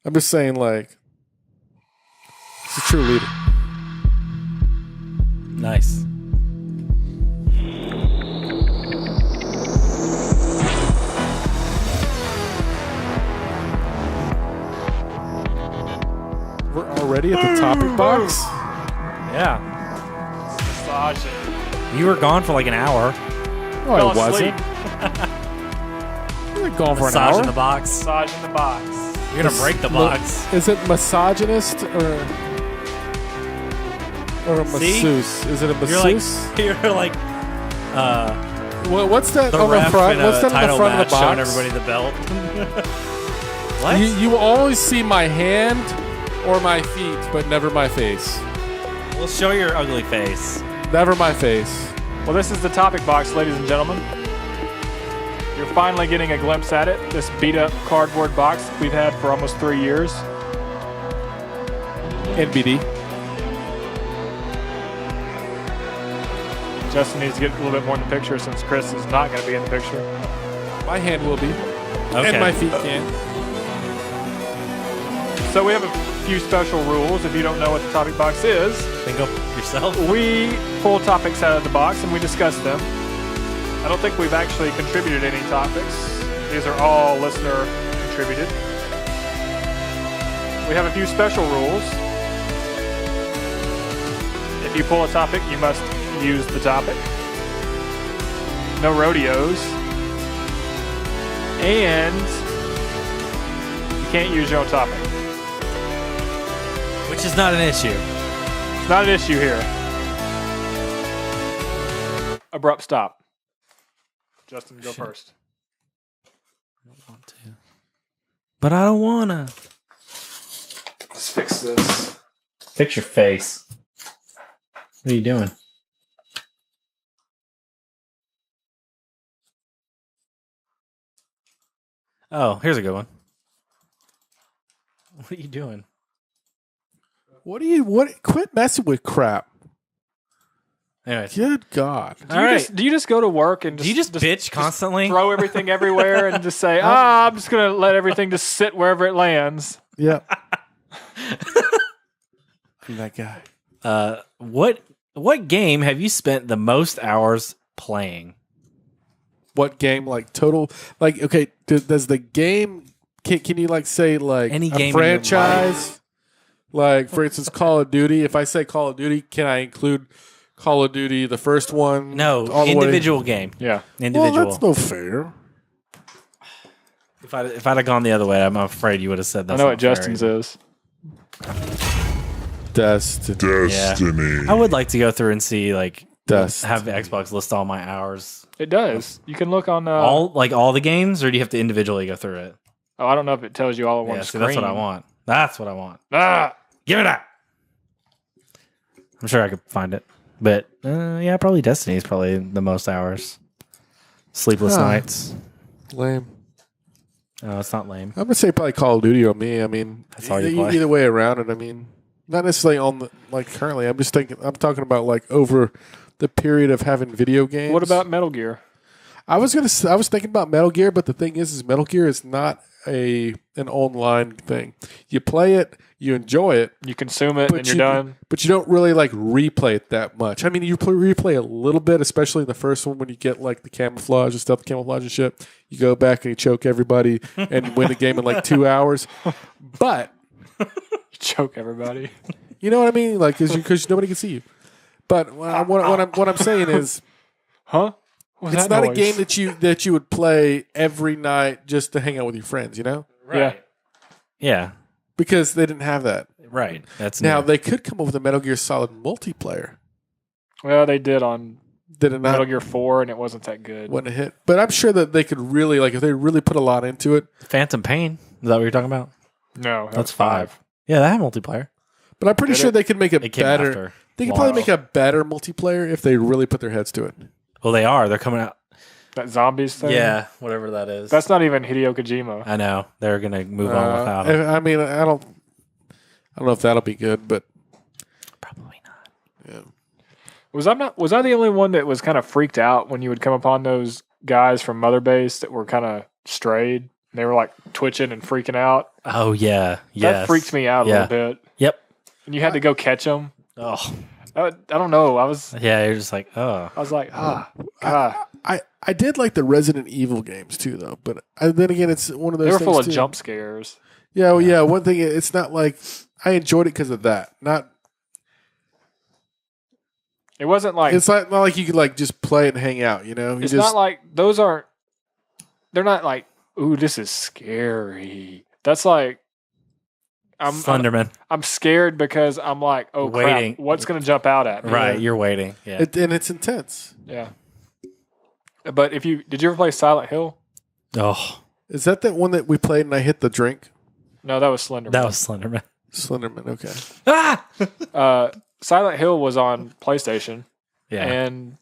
I'm just saying, like, he's a true leader. Nice. We're already at the topic box. Yeah. Massaging. You were gone for like an hour. No, I Fell wasn't. asleep. I'm not gone for an Massage hour. in the box. Massaging the box. You're gonna break the box. Is it misogynist or a See? masseuse? Is it a You're like masseuse? you're like What's that the on the ref front? in What's a that on the title front of match the showing box? everybody the belt. What? You always see my hand or my feet, but never my face. Well, show your ugly face. Never my face. Well, this is the topic box, ladies and gentlemen. You're finally getting a glimpse at it. This beat-up cardboard box we've had for almost 3 years. NBD. Justin needs to get a little bit more in the picture since Chris is not going to be in the picture. My hand will be, Okay. and my feet can. So we have a few special rules. If you don't know what the topic box is, Think up yourself. we pull topics out of the box and we discuss them. I don't think we've actually contributed any topics. These are all listener contributed. We have a few special rules. If you pull a topic, you must use the topic. No rodeos. And you can't use your own topic. Which is not an issue. It's not an issue here. Abrupt stop. Justin, go first. But I don't wanna. Let's fix this. Fix your face. What are you doing? Oh, here's a good one. What are you doing? What? Quit messing with crap. Anyway, Good God. all right. Do you just go to work and Do you just bitch constantly? throw everything everywhere and just say, I'm just going to let everything just sit wherever it lands? Yeah. I'm that guy. What game have you spent the most hours playing? What game? Like total? Like, okay, does the game? Can you like say like Any a game in your franchise? Like, for instance, Call of Duty. If I say Call of Duty, can I include Call of Duty, the first one? No, all the way- individual game. Yeah. Individual. Well, that's no fair. If I'd have gone the other way, I'm afraid you would have said that. I know what Justin's is. Destiny. I would like to go through and see like Dust. have the Xbox list all my hours. It does. You can look on... All the games, or do you have to individually go through it? Oh, I don't know if it tells you all on one Yeah, see, screen. that's what I want. That's what I want. Ah! Give it up. I'm sure I could find it, but yeah, probably Destiny is probably the most hours. Sleepless nights. Lame. No, it's not lame. I'm gonna say probably Call of Duty on me. I mean, That's all you play. either way around it. I mean, not necessarily on the like currently. I'm just thinking. I'm talking about like over the period of having video games. What about Metal Gear? I was thinking about Metal Gear, but the thing is Metal Gear is not an online thing. You play it, you enjoy it, You consume it but and you're done. But you don't really like replay it that much. I mean, you replay a little bit, especially in the first one when you get like the camouflage and stuff, the camouflage and shit. You go back and you choke everybody and win the game in like 2 hours. But Choke everybody. you know what I mean? Like, because nobody can see you. But what I'm saying is, Huh? What was it's that not a noise? game that you would play every night just to hang out with your friends. You know, Yeah. Yeah. because they didn't have that. Right. That's Now new. they could come up with a Metal Gear Solid multiplayer. Well, they did on Did it Metal not? Gear 4, and it wasn't that good. Wasn't a hit. But I'm sure that they could really, like, if they really put a lot into it. Phantom Pain. Is that what you're talking about? No, that That's was 5. Yeah, that had multiplayer. But I'm pretty Did sure it? they could make it It came better. after. They could Wow. probably make a better multiplayer if they really put their heads to it. Well, they are. They're coming out. That zombies thing? Yeah, whatever that is. That's not even Hideo Kojima. I know. They're going to move on without him. I mean, I don't know if that'll be good, but Probably not. yeah. Was I the only one that was kind of freaked out when you would come upon those guys from Mother Base that were kind of strayed? They were like twitching and freaking out. Oh, yeah. Yes. That freaked me out a Yeah. little bit. Yep. And you had to go catch them. Oh, I don't know. I was yeah. You're just like, oh. like, God. I did like the Resident Evil games too, though. But then again, it's one of those. They were things full of too. jump scares. Yeah, well, yeah. One thing, it's not like I enjoyed it because of that. Not. It wasn't like It's not like you could like just play it and hang out. You know, it's not like those aren't. They're not like, ooh, this is scary. That's like, Slenderman. I'm scared because I'm like, oh Waiting. crap, what's going to jump out at me? Right. You're waiting. Yeah. and it's intense. Yeah. But did you ever play Silent Hill? Oh, Is that the one that we played and I hit the drink? No, that was Slender. that was Slenderman. Slenderman. Okay. Ah! Silent Hill was on PlayStation, Yeah. and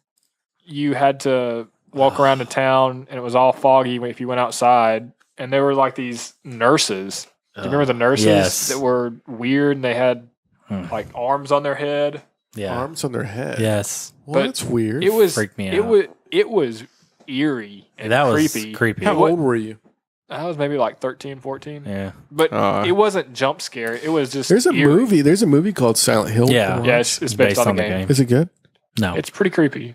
you had to walk around the town, and it was all foggy if you went outside. And there were like these nurses. Do you remember the nurses yes. that were weird and they had like arms on their head? Yeah. Arms on their head. Yes. Well, But that's weird. It was Freaked me It out. was eerie and That was creepy. creepy. How old were you? I was maybe like 13, 14. Yeah. But Uh, it wasn't jump scare. It was just There's a eerie. movie. There's a movie called Silent Hill. Yeah. Yeah, it's based on the game. Is it good? No. It's pretty creepy.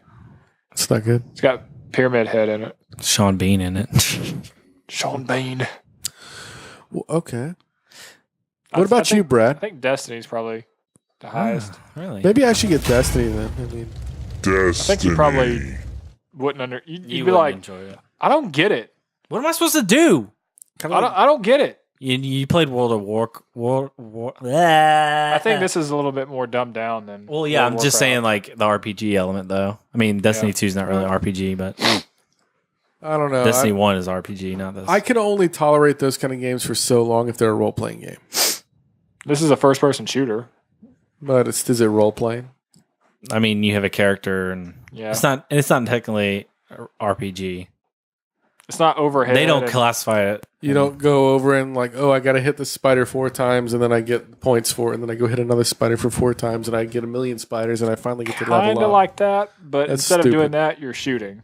It's not good. It's got Pyramid Head in it. Sean Bean in it. Sean Bean. Well, okay. What about I you, think- Brad? I think Destiny's probably the highest. Really? Maybe I should get Destiny then. I mean, I think you probably wouldn't You'd You be wouldn't like, enjoy it. I don't get it. What am I supposed to do? I don't get it. You played World of War. I think this is a little bit more dumbed down than. Well, yeah, World I'm of just Warcraft. saying like the RPG element though. I mean, Destiny Yeah. 2 is not really RPG, but I don't know. Destiny 1 is RPG, not this. I can only tolerate those kind of games for so long if they're a role playing game. This is a first-person shooter. But is it role playing? I mean, you have a character, and Yeah, it's not technically RPG. it's not overhead. They don't and- classify it. You don't go over and like, oh, I got to hit the spider 4 times and then I get points for it, and then I go hit another spider for 4 times and I get 1,000,000 spiders and I finally get to level Kind up. of like that, but That's instead of stupid. doing that, you're shooting.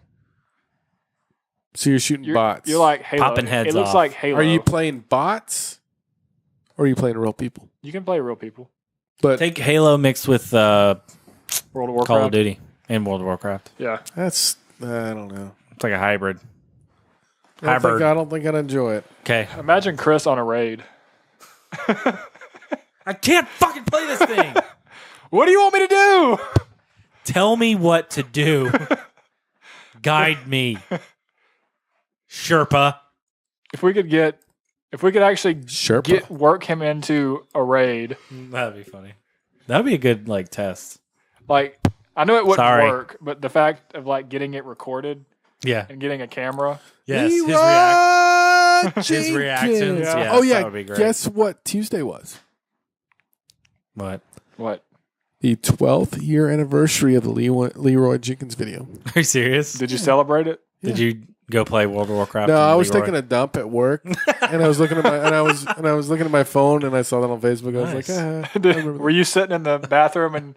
So you're shooting bots. You're like Halo. Popping heads It looks off. like Halo. Are you playing bots or are you playing real people? You can play real people. But Take Halo mixed with World of Warcraft. Call of Duty and World of Warcraft. Yeah. that's I don't know. It's like a hybrid. I don't think I'd enjoy it. Okay. Imagine Chris on a raid. I can't fucking play this thing. What do you want me to do? Tell me what to do. Guide me. Sherpa. If we could actually Sherpa. work him into a raid, That'd be funny. That'd be a good like test. like I know it wouldn't Sorry. work, but the fact of like getting it recorded Yeah. and getting a camera. Yes. His reactions. Yeah. Yes, Oh yeah. That would be great. Guess what Tuesday was? What? What? The 12th year anniversary of the Leroy Jenkins video. Are you serious? Did you celebrate it? Did you go play World of Warcraft? No, and I was Leroy? taking a dump at work, and I was looking at my and I was looking at my phone, and I saw that on Facebook. I was Nice. like, I remember Were you sitting in the bathroom and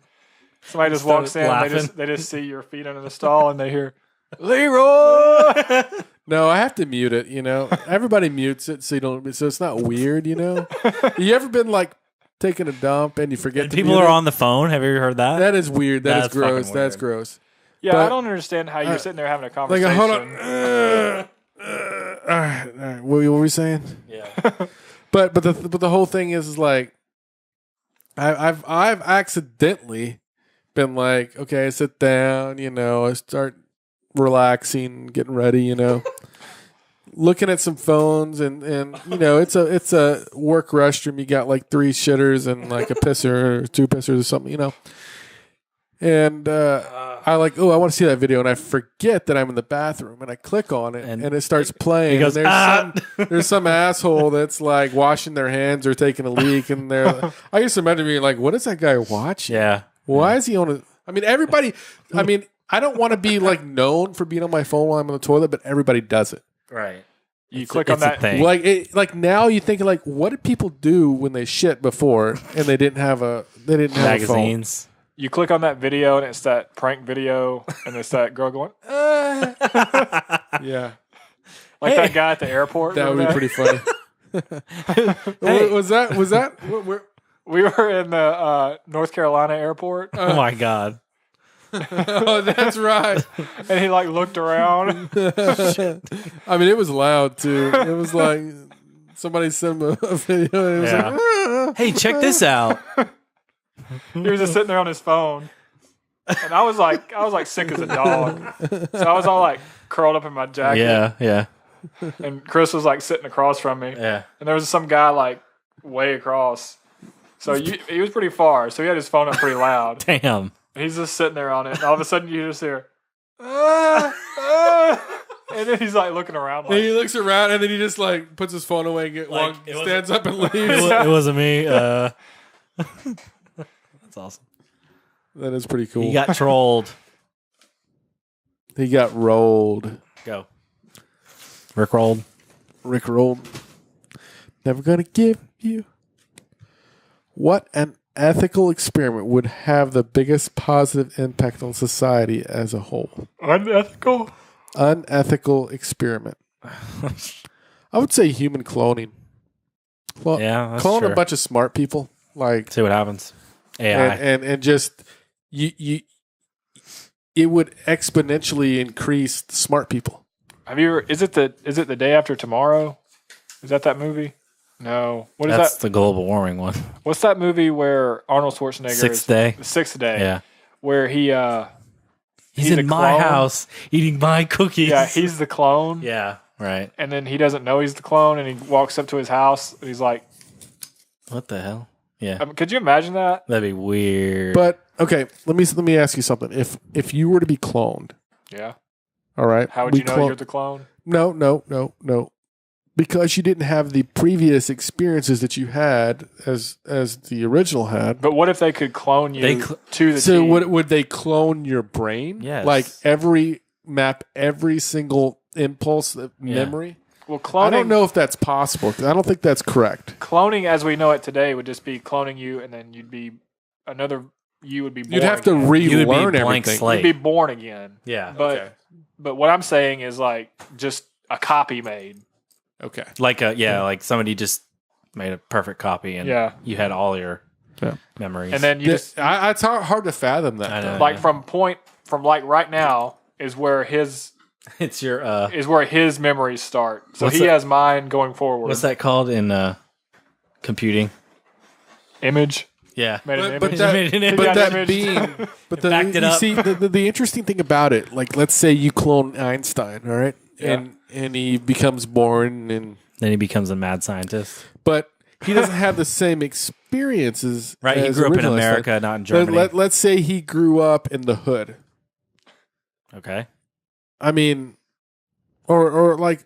somebody just walks in, Started and laughing. they just see your feet under the stall, and they hear Leroy. No, I have to mute it. You know, everybody mutes it so you don't. So it's not weird. You know, you ever been like taking a dump and you forget? And to people mute are it? on the phone. Have you ever heard that? That is weird. That is That's fucking gross. That's weird. gross. Yeah, But- I don't understand how you're sitting there having a Like, conversation. hold on. All right. What were we saying? Yeah. But the whole thing is like, I've accidentally been like, okay, I sit down, you know, I start relaxing, getting ready, you know, looking at some phones, and you know, it's a work restroom. You got like 3 shitters and like a pisser or 2 pissers or something, you know. And I like, I want to see that video, and I forget that I'm in the bathroom, and I click on it, and it starts playing. It goes, and there's some asshole that's like washing their hands or taking a leak, and I used to imagine being like, what is that guy watching? Yeah. Why is he on a? I mean, everybody. I mean, I don't want to be like known for being on my phone while I'm on the toilet, but everybody does it. Right. You click on that thing. Like now you think like, what did people do when they shit before and they didn't have a magazines. You click on that video and it's that prank video and it's that girl going, yeah, like that guy at the airport. that would be pretty funny. Was that? We were in the North Carolina airport. Oh my God. Oh, that's right. And he like looked around. I mean, it was loud too. It was like somebody sent him a video. And it was like, Hey, check this out. He was just sitting there on his phone. And I was like sick as a dog. So I was all like curled up in my jacket. Yeah. And Chris was like sitting across from me. Yeah. And there was some guy like way across. So he was pretty far. So he had his phone up pretty loud. Damn. And he's just sitting there on it. And all of a sudden you just hear, and then he's like looking around. And he looks around and then he just like puts his phone away and stands up and leaves. It wasn't me. That's awesome. That is pretty cool. He got trolled. He got rolled. Go. Rick rolled. Rick rolled. Never gonna give you. What an ethical experiment would have the biggest positive impact on society as a whole? Unethical? Unethical experiment. I would say human cloning. Well, Yeah, that's clone true. a bunch of smart people, like See what happens. AI. and just you it would exponentially increase the smart people. Have you ever, is it the day after tomorrow? Is that movie? No. What is That's that? the global warming one. What's that movie where Arnold Schwarzenegger Sixth Day. The Sixth Day. Yeah. Where He's he's in a my clone. house eating my cookies. Yeah, he's the clone. Yeah. Right. And then he doesn't know he's the clone and he walks up to his house and he's like, What the hell? Yeah. could you imagine that? That'd be weird. But okay, let me ask you something. If you were to be cloned, Yeah. all right, How would you know you're the clone? No. Because you didn't have the previous experiences that you had as the original had. But what if they could clone you to the So T? would they clone your brain? Yes. Like map every single impulse of memory? Well, cloning, I don't know if that's possible. I don't think that's correct. Cloning as we know it today would just be cloning you and then you would be born You'd have to again. You would be relearn blank everything. slate. You'd be born again. Yeah. But what I'm saying is like just a copy made. Okay. Like like somebody just made a perfect copy and you had all your memories. And then you just It's hard to fathom that. I know. like from like right now is where his it's your his memories start. So What's he that- has mine going forward. what's that called in computing? Image? Yeah. Made an But image. that, made an image. but Got that image. being, but backed it you up. see, the interesting thing about it, like let's say you clone Einstein, all right, and he becomes born, and Then he becomes a mad scientist. but he doesn't have the same experiences. Right. He as grew up in original America, Einstein. not in Germany. Let's say he grew up in the hood. Okay. I mean, or like.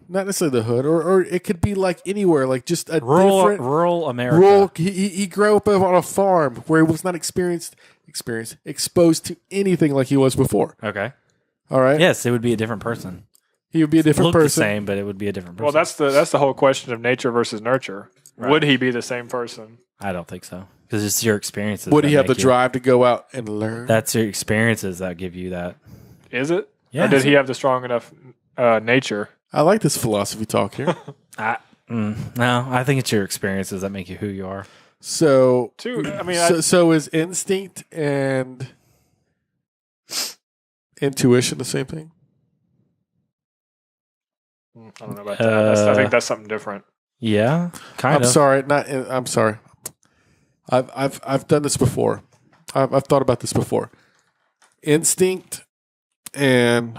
Not necessarily the hood, or it could be like anywhere, like just a different Rural America. He grew up on a farm where he was not exposed to anything like he was before. Okay. All right. Yes, it would be a different person. He would be a different Look the person. same, but it would be a different person. Well, that's the whole question of nature versus nurture. Right. Would he be the same person? I don't think so. Because it's your experiences. Would that he have the make you- drive to go out and learn? That's your experiences that give you that. Is it? Yeah. Or did he have the strong enough nature? I like this philosophy talk here. No, I think it's your experiences that make you who you are. So, I mean, so is instinct and intuition the same thing? I don't know about that. I think that's something different. Yeah, kind I'm of. sorry. I'm sorry. I've done this before. I've thought about this before. Instinct and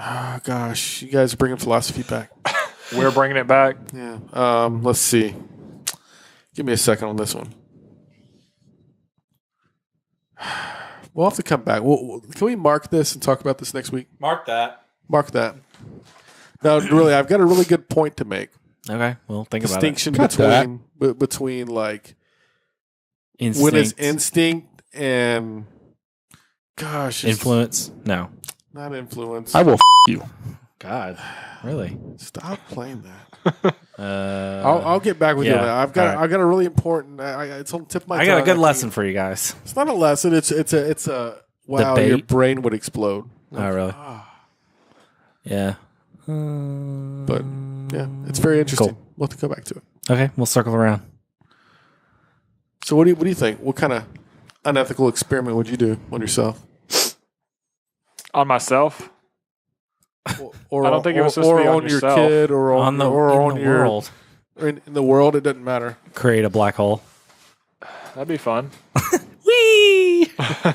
gosh, you guys are bringing philosophy back. We're bringing it back. Yeah. Let's see. Give me a second on this one. We'll have to come back. Can we mark this and talk about this next week? Mark that. Mark that. No, really, I've got a really good point to make. Okay, well, think about it. Distinction between like Instinct. when it's instinct and Influence? No. not influence. I will you. God. Really? Stop playing that. I'll get back with you on yeah, that. all right. I've got a really important. It's on the tip of my tongue. I got a good lesson for you guys. It's not a lesson. It's a wow. Debate? Your brain would explode. Oh, really? Yeah. But yeah, it's very interesting. Cool. We'll have to go back to it. Okay, we'll circle around. So what do you think? What kind of unethical experiment would you do on yourself? On myself? Or I don't think it was supposed to be on your yourself. kid or On the, on in the your world. in the world. It doesn't matter. Create a black hole. That'd be fun. Whee! I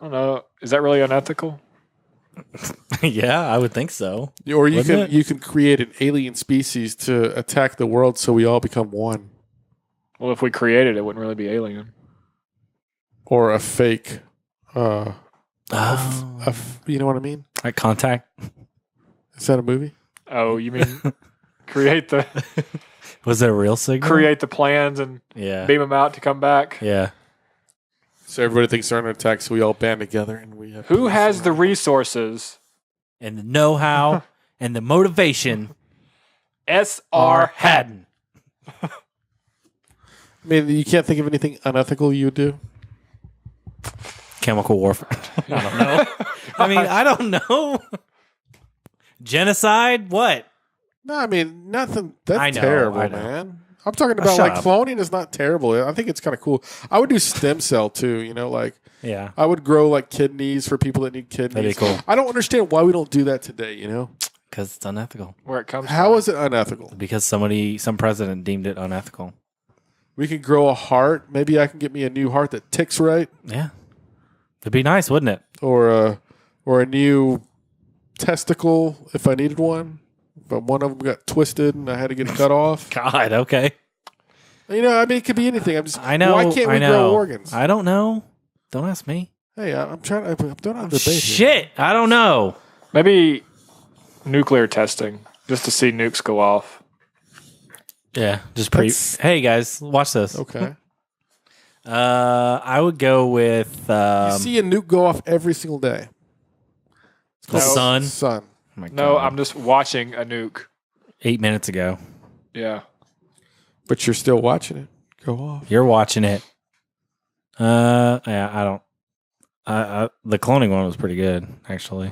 don't know. Is that really unethical? Yeah, I would think so. Or Wouldn't it? you can create an alien species to attack the world, so we all become one. Well, if we created it, it wouldn't really be alien. Or a fake. Oh. You know what I mean? Like Contact. Is that a movie? Oh, you mean create the Was it a real signal? create the plans and Yeah. beam them out to come back? Yeah. So everybody thinks they're under attack, so we all band together and we have. Who has the resources? And the know-how and the motivation. S.R. Haddon. I mean, you can't think of anything unethical you would do. Chemical warfare. I don't know. I mean, I don't know. Genocide? What? No, I mean nothing. That's I know, terrible, I know. man. I'm talking about shut like up. cloning is not terrible. I think it's kind of cool. I would do stem cell too. You know, like Yeah. I would grow like kidneys for people that need kidneys. That'd be cool. I don't understand why we don't do that today. You know, Because it's unethical. Where it comes how from. is it unethical? Because some president deemed it unethical. We can grow a heart. Maybe I can get me a new heart that ticks right, Yeah. It'd be nice, wouldn't it? or a new testicle if I needed one. But one of them got twisted and I had to get it cut off. God, okay. You know, I mean, it could be anything. I'm just. I know. Why can't we I know. grow organs? I don't know. Don't ask me. Hey, I'm trying. I'm doing a debate here. Shit. I don't know. Maybe nuclear testing, just to see nukes go off. Yeah. Just Hey, guys, watch this. Okay. I would go with You see a nuke go off every single day. the sun. Sun. Oh my No, God. I'm just watching a nuke. 8 minutes ago. Yeah. But you're still watching it go off. You're watching it. Yeah, I don't. The cloning one was pretty good, actually.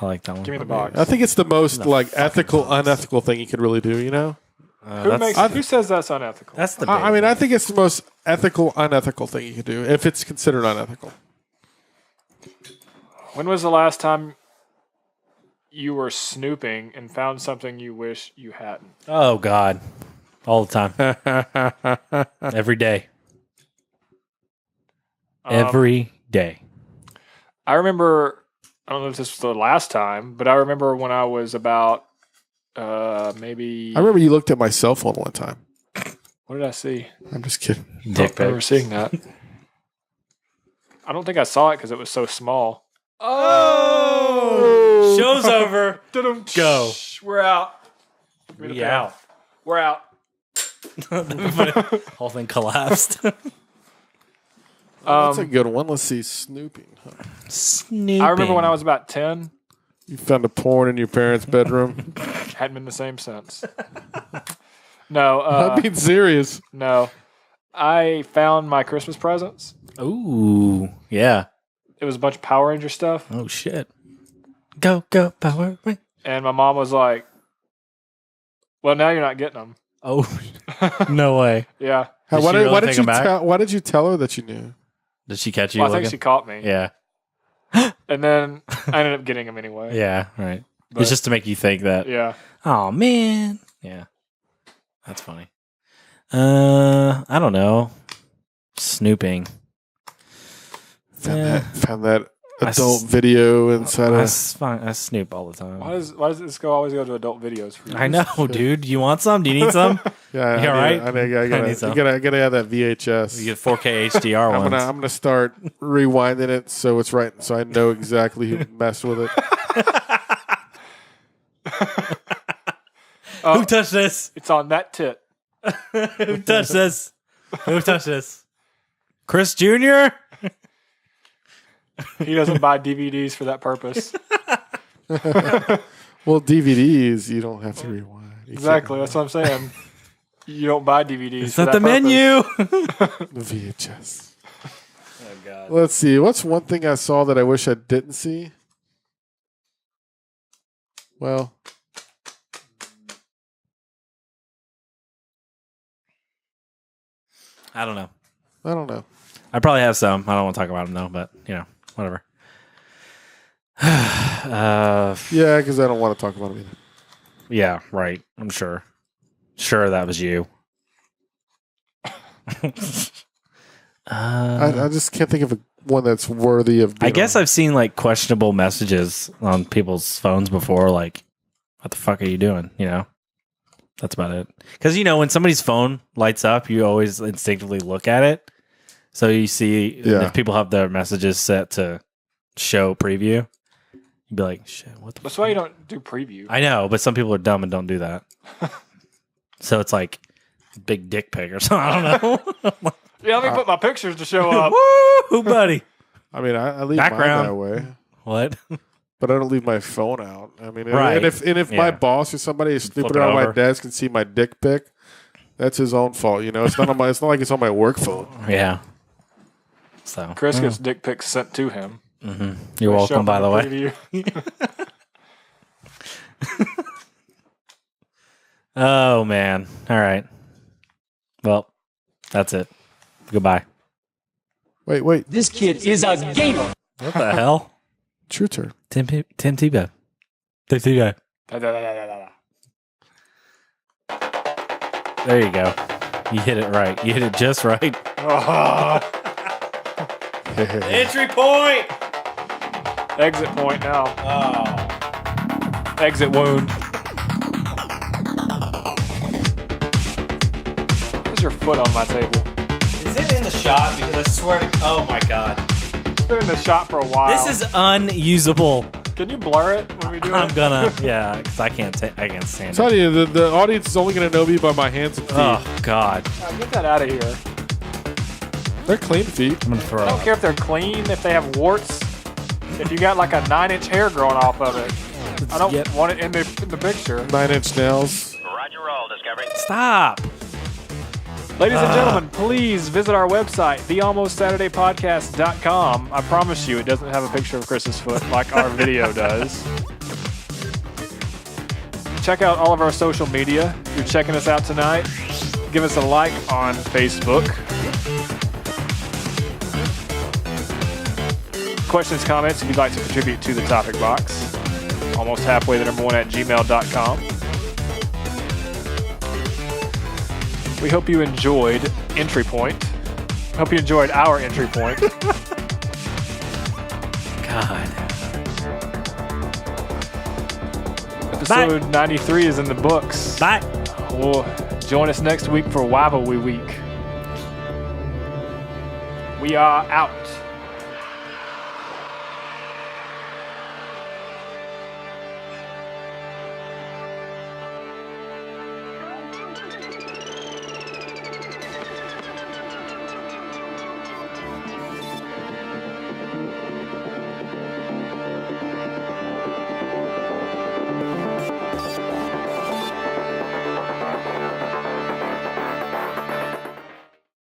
I like that one. Give me the box. I think it's the most like ethical, unethical thing you could really do. You know. Who says that's unethical? That's the. I mean, I think it's the most ethical, unethical thing you could do if it's considered unethical. When was the last time you were snooping and found something you wish you hadn't? Oh God, all the time, every day, every day. I remember, I don't know if this was the last time, but I remember when I was about maybe. I remember you looked at my cell phone one time. What did I see? I'm just kidding. Dick I remember pic. seeing that. I don't think I saw it because it was so small. Oh, show's over. Go. We're out. Yeah. We're out. Whole thing collapsed. That's a good one. Let's see. Snooping. Huh? Snooping. I remember when I was about 10. You found a porn in your parents' bedroom. Hadn't been the same since. No. I'm being serious. No. I found my Christmas presents. Ooh, yeah. It was a bunch of Power Ranger stuff. Oh shit. Go Power Ranger. And my mom was like, well, now you're not getting them. Oh, no way. Yeah. How, Did why, she did, really why, did take you 'em back? why did you tell her that you knew? Did she catch you? Well, I think looking? she caught me. Yeah. And then I ended up getting them anyway. Yeah. Right. But- It's just to make you think that. Yeah. Oh man. Yeah. That's funny. I don't know. Snooping. Found that adult video inside of. That's fine. I snoop all the time. Why does this always go to adult videos for you? I know, dude. You want some? Do you need some? Yeah, You all right? I need some. gotta have that VHS. You get 4K HDR I'm ones. gonna start rewinding it so it's right, so I know exactly who messed with it. Who touched this? It's on that tit. Who touched this? Who touched this? Chris Jr.? He doesn't buy DVDs for that purpose. Well, DVDs you don't have to rewind. Exactly. That's what I'm saying. You don't buy DVDs. It's for not that the menu. The VHS. Oh, God. Let's see. What's one thing I saw that I wish I didn't see? Well, I don't know. I don't know. I probably have some. I don't want to talk about them, though, but, whatever. Yeah, because I don't want to talk about it either. Yeah, right. I'm sure. Sure, that was you. I just can't think of one that's worthy of. I guess I've seen like questionable messages on people's phones before. Like, what the fuck are you doing? That's about it. Because when somebody's phone lights up, you always instinctively look at it. So you see if people have their messages set to show preview, you'd be like, "Shit, what the?" That's why you don't do preview. I know, but some people are dumb and don't do that. So it's like big dick pic or something. I don't know. Yeah, let me put my pictures to show up. Woo, buddy. I mean, I leave Background. mine that way, What? but I don't leave my phone out. I mean, Right. and if my boss or somebody is snooping flip it around my over. desk and see my dick pic, that's his own fault. It's not on my. It's not like it's on my work phone. Yeah. So Chris gets dick pics sent to him. you're Show welcome, up by the in way. preview. Oh man. All right. Well, that's it. Goodbye. Wait. This kid is a gamer. What the hell? It's your turn. Tim Tebow. Tim Tebow. There you go. You hit it right. You hit it just right. Entry point. Exit point now. Oh. Exit wound. There's your foot on my table. Is it in the shot? Because I swear to. Oh my god. It's been in the shot for a while. This is unusable. Can you blur it when we do I'm it? gonna. Yeah, because I can't stand I'm it. telling you, the audience is only going to know me by my hands and feet. Oh god. Get that out of here. They're clean feet. I'm gonna throw I don't up. care if they're clean, if they have warts, if you got like a 9-inch hair growing off of it. I don't Yep. want it in the picture. 9-inch nails. Roger roll, Discovery. Stop. Ladies and gentlemen, please visit our website, thealmostsaturdaypodcast.com. I promise you it doesn't have a picture of Chris's foot like our video does. Check out all of our social media. If you're checking us out tonight, give us a like on Facebook. Questions, comments, if you'd like to contribute to the topic box. Almost halfway the #1 at gmail.com. We hope you enjoyed Entry Point. Hope you enjoyed our Entry Point. God. Episode 93 is in the books. Bye. Well, join us next week for Wabbly Week. We are out.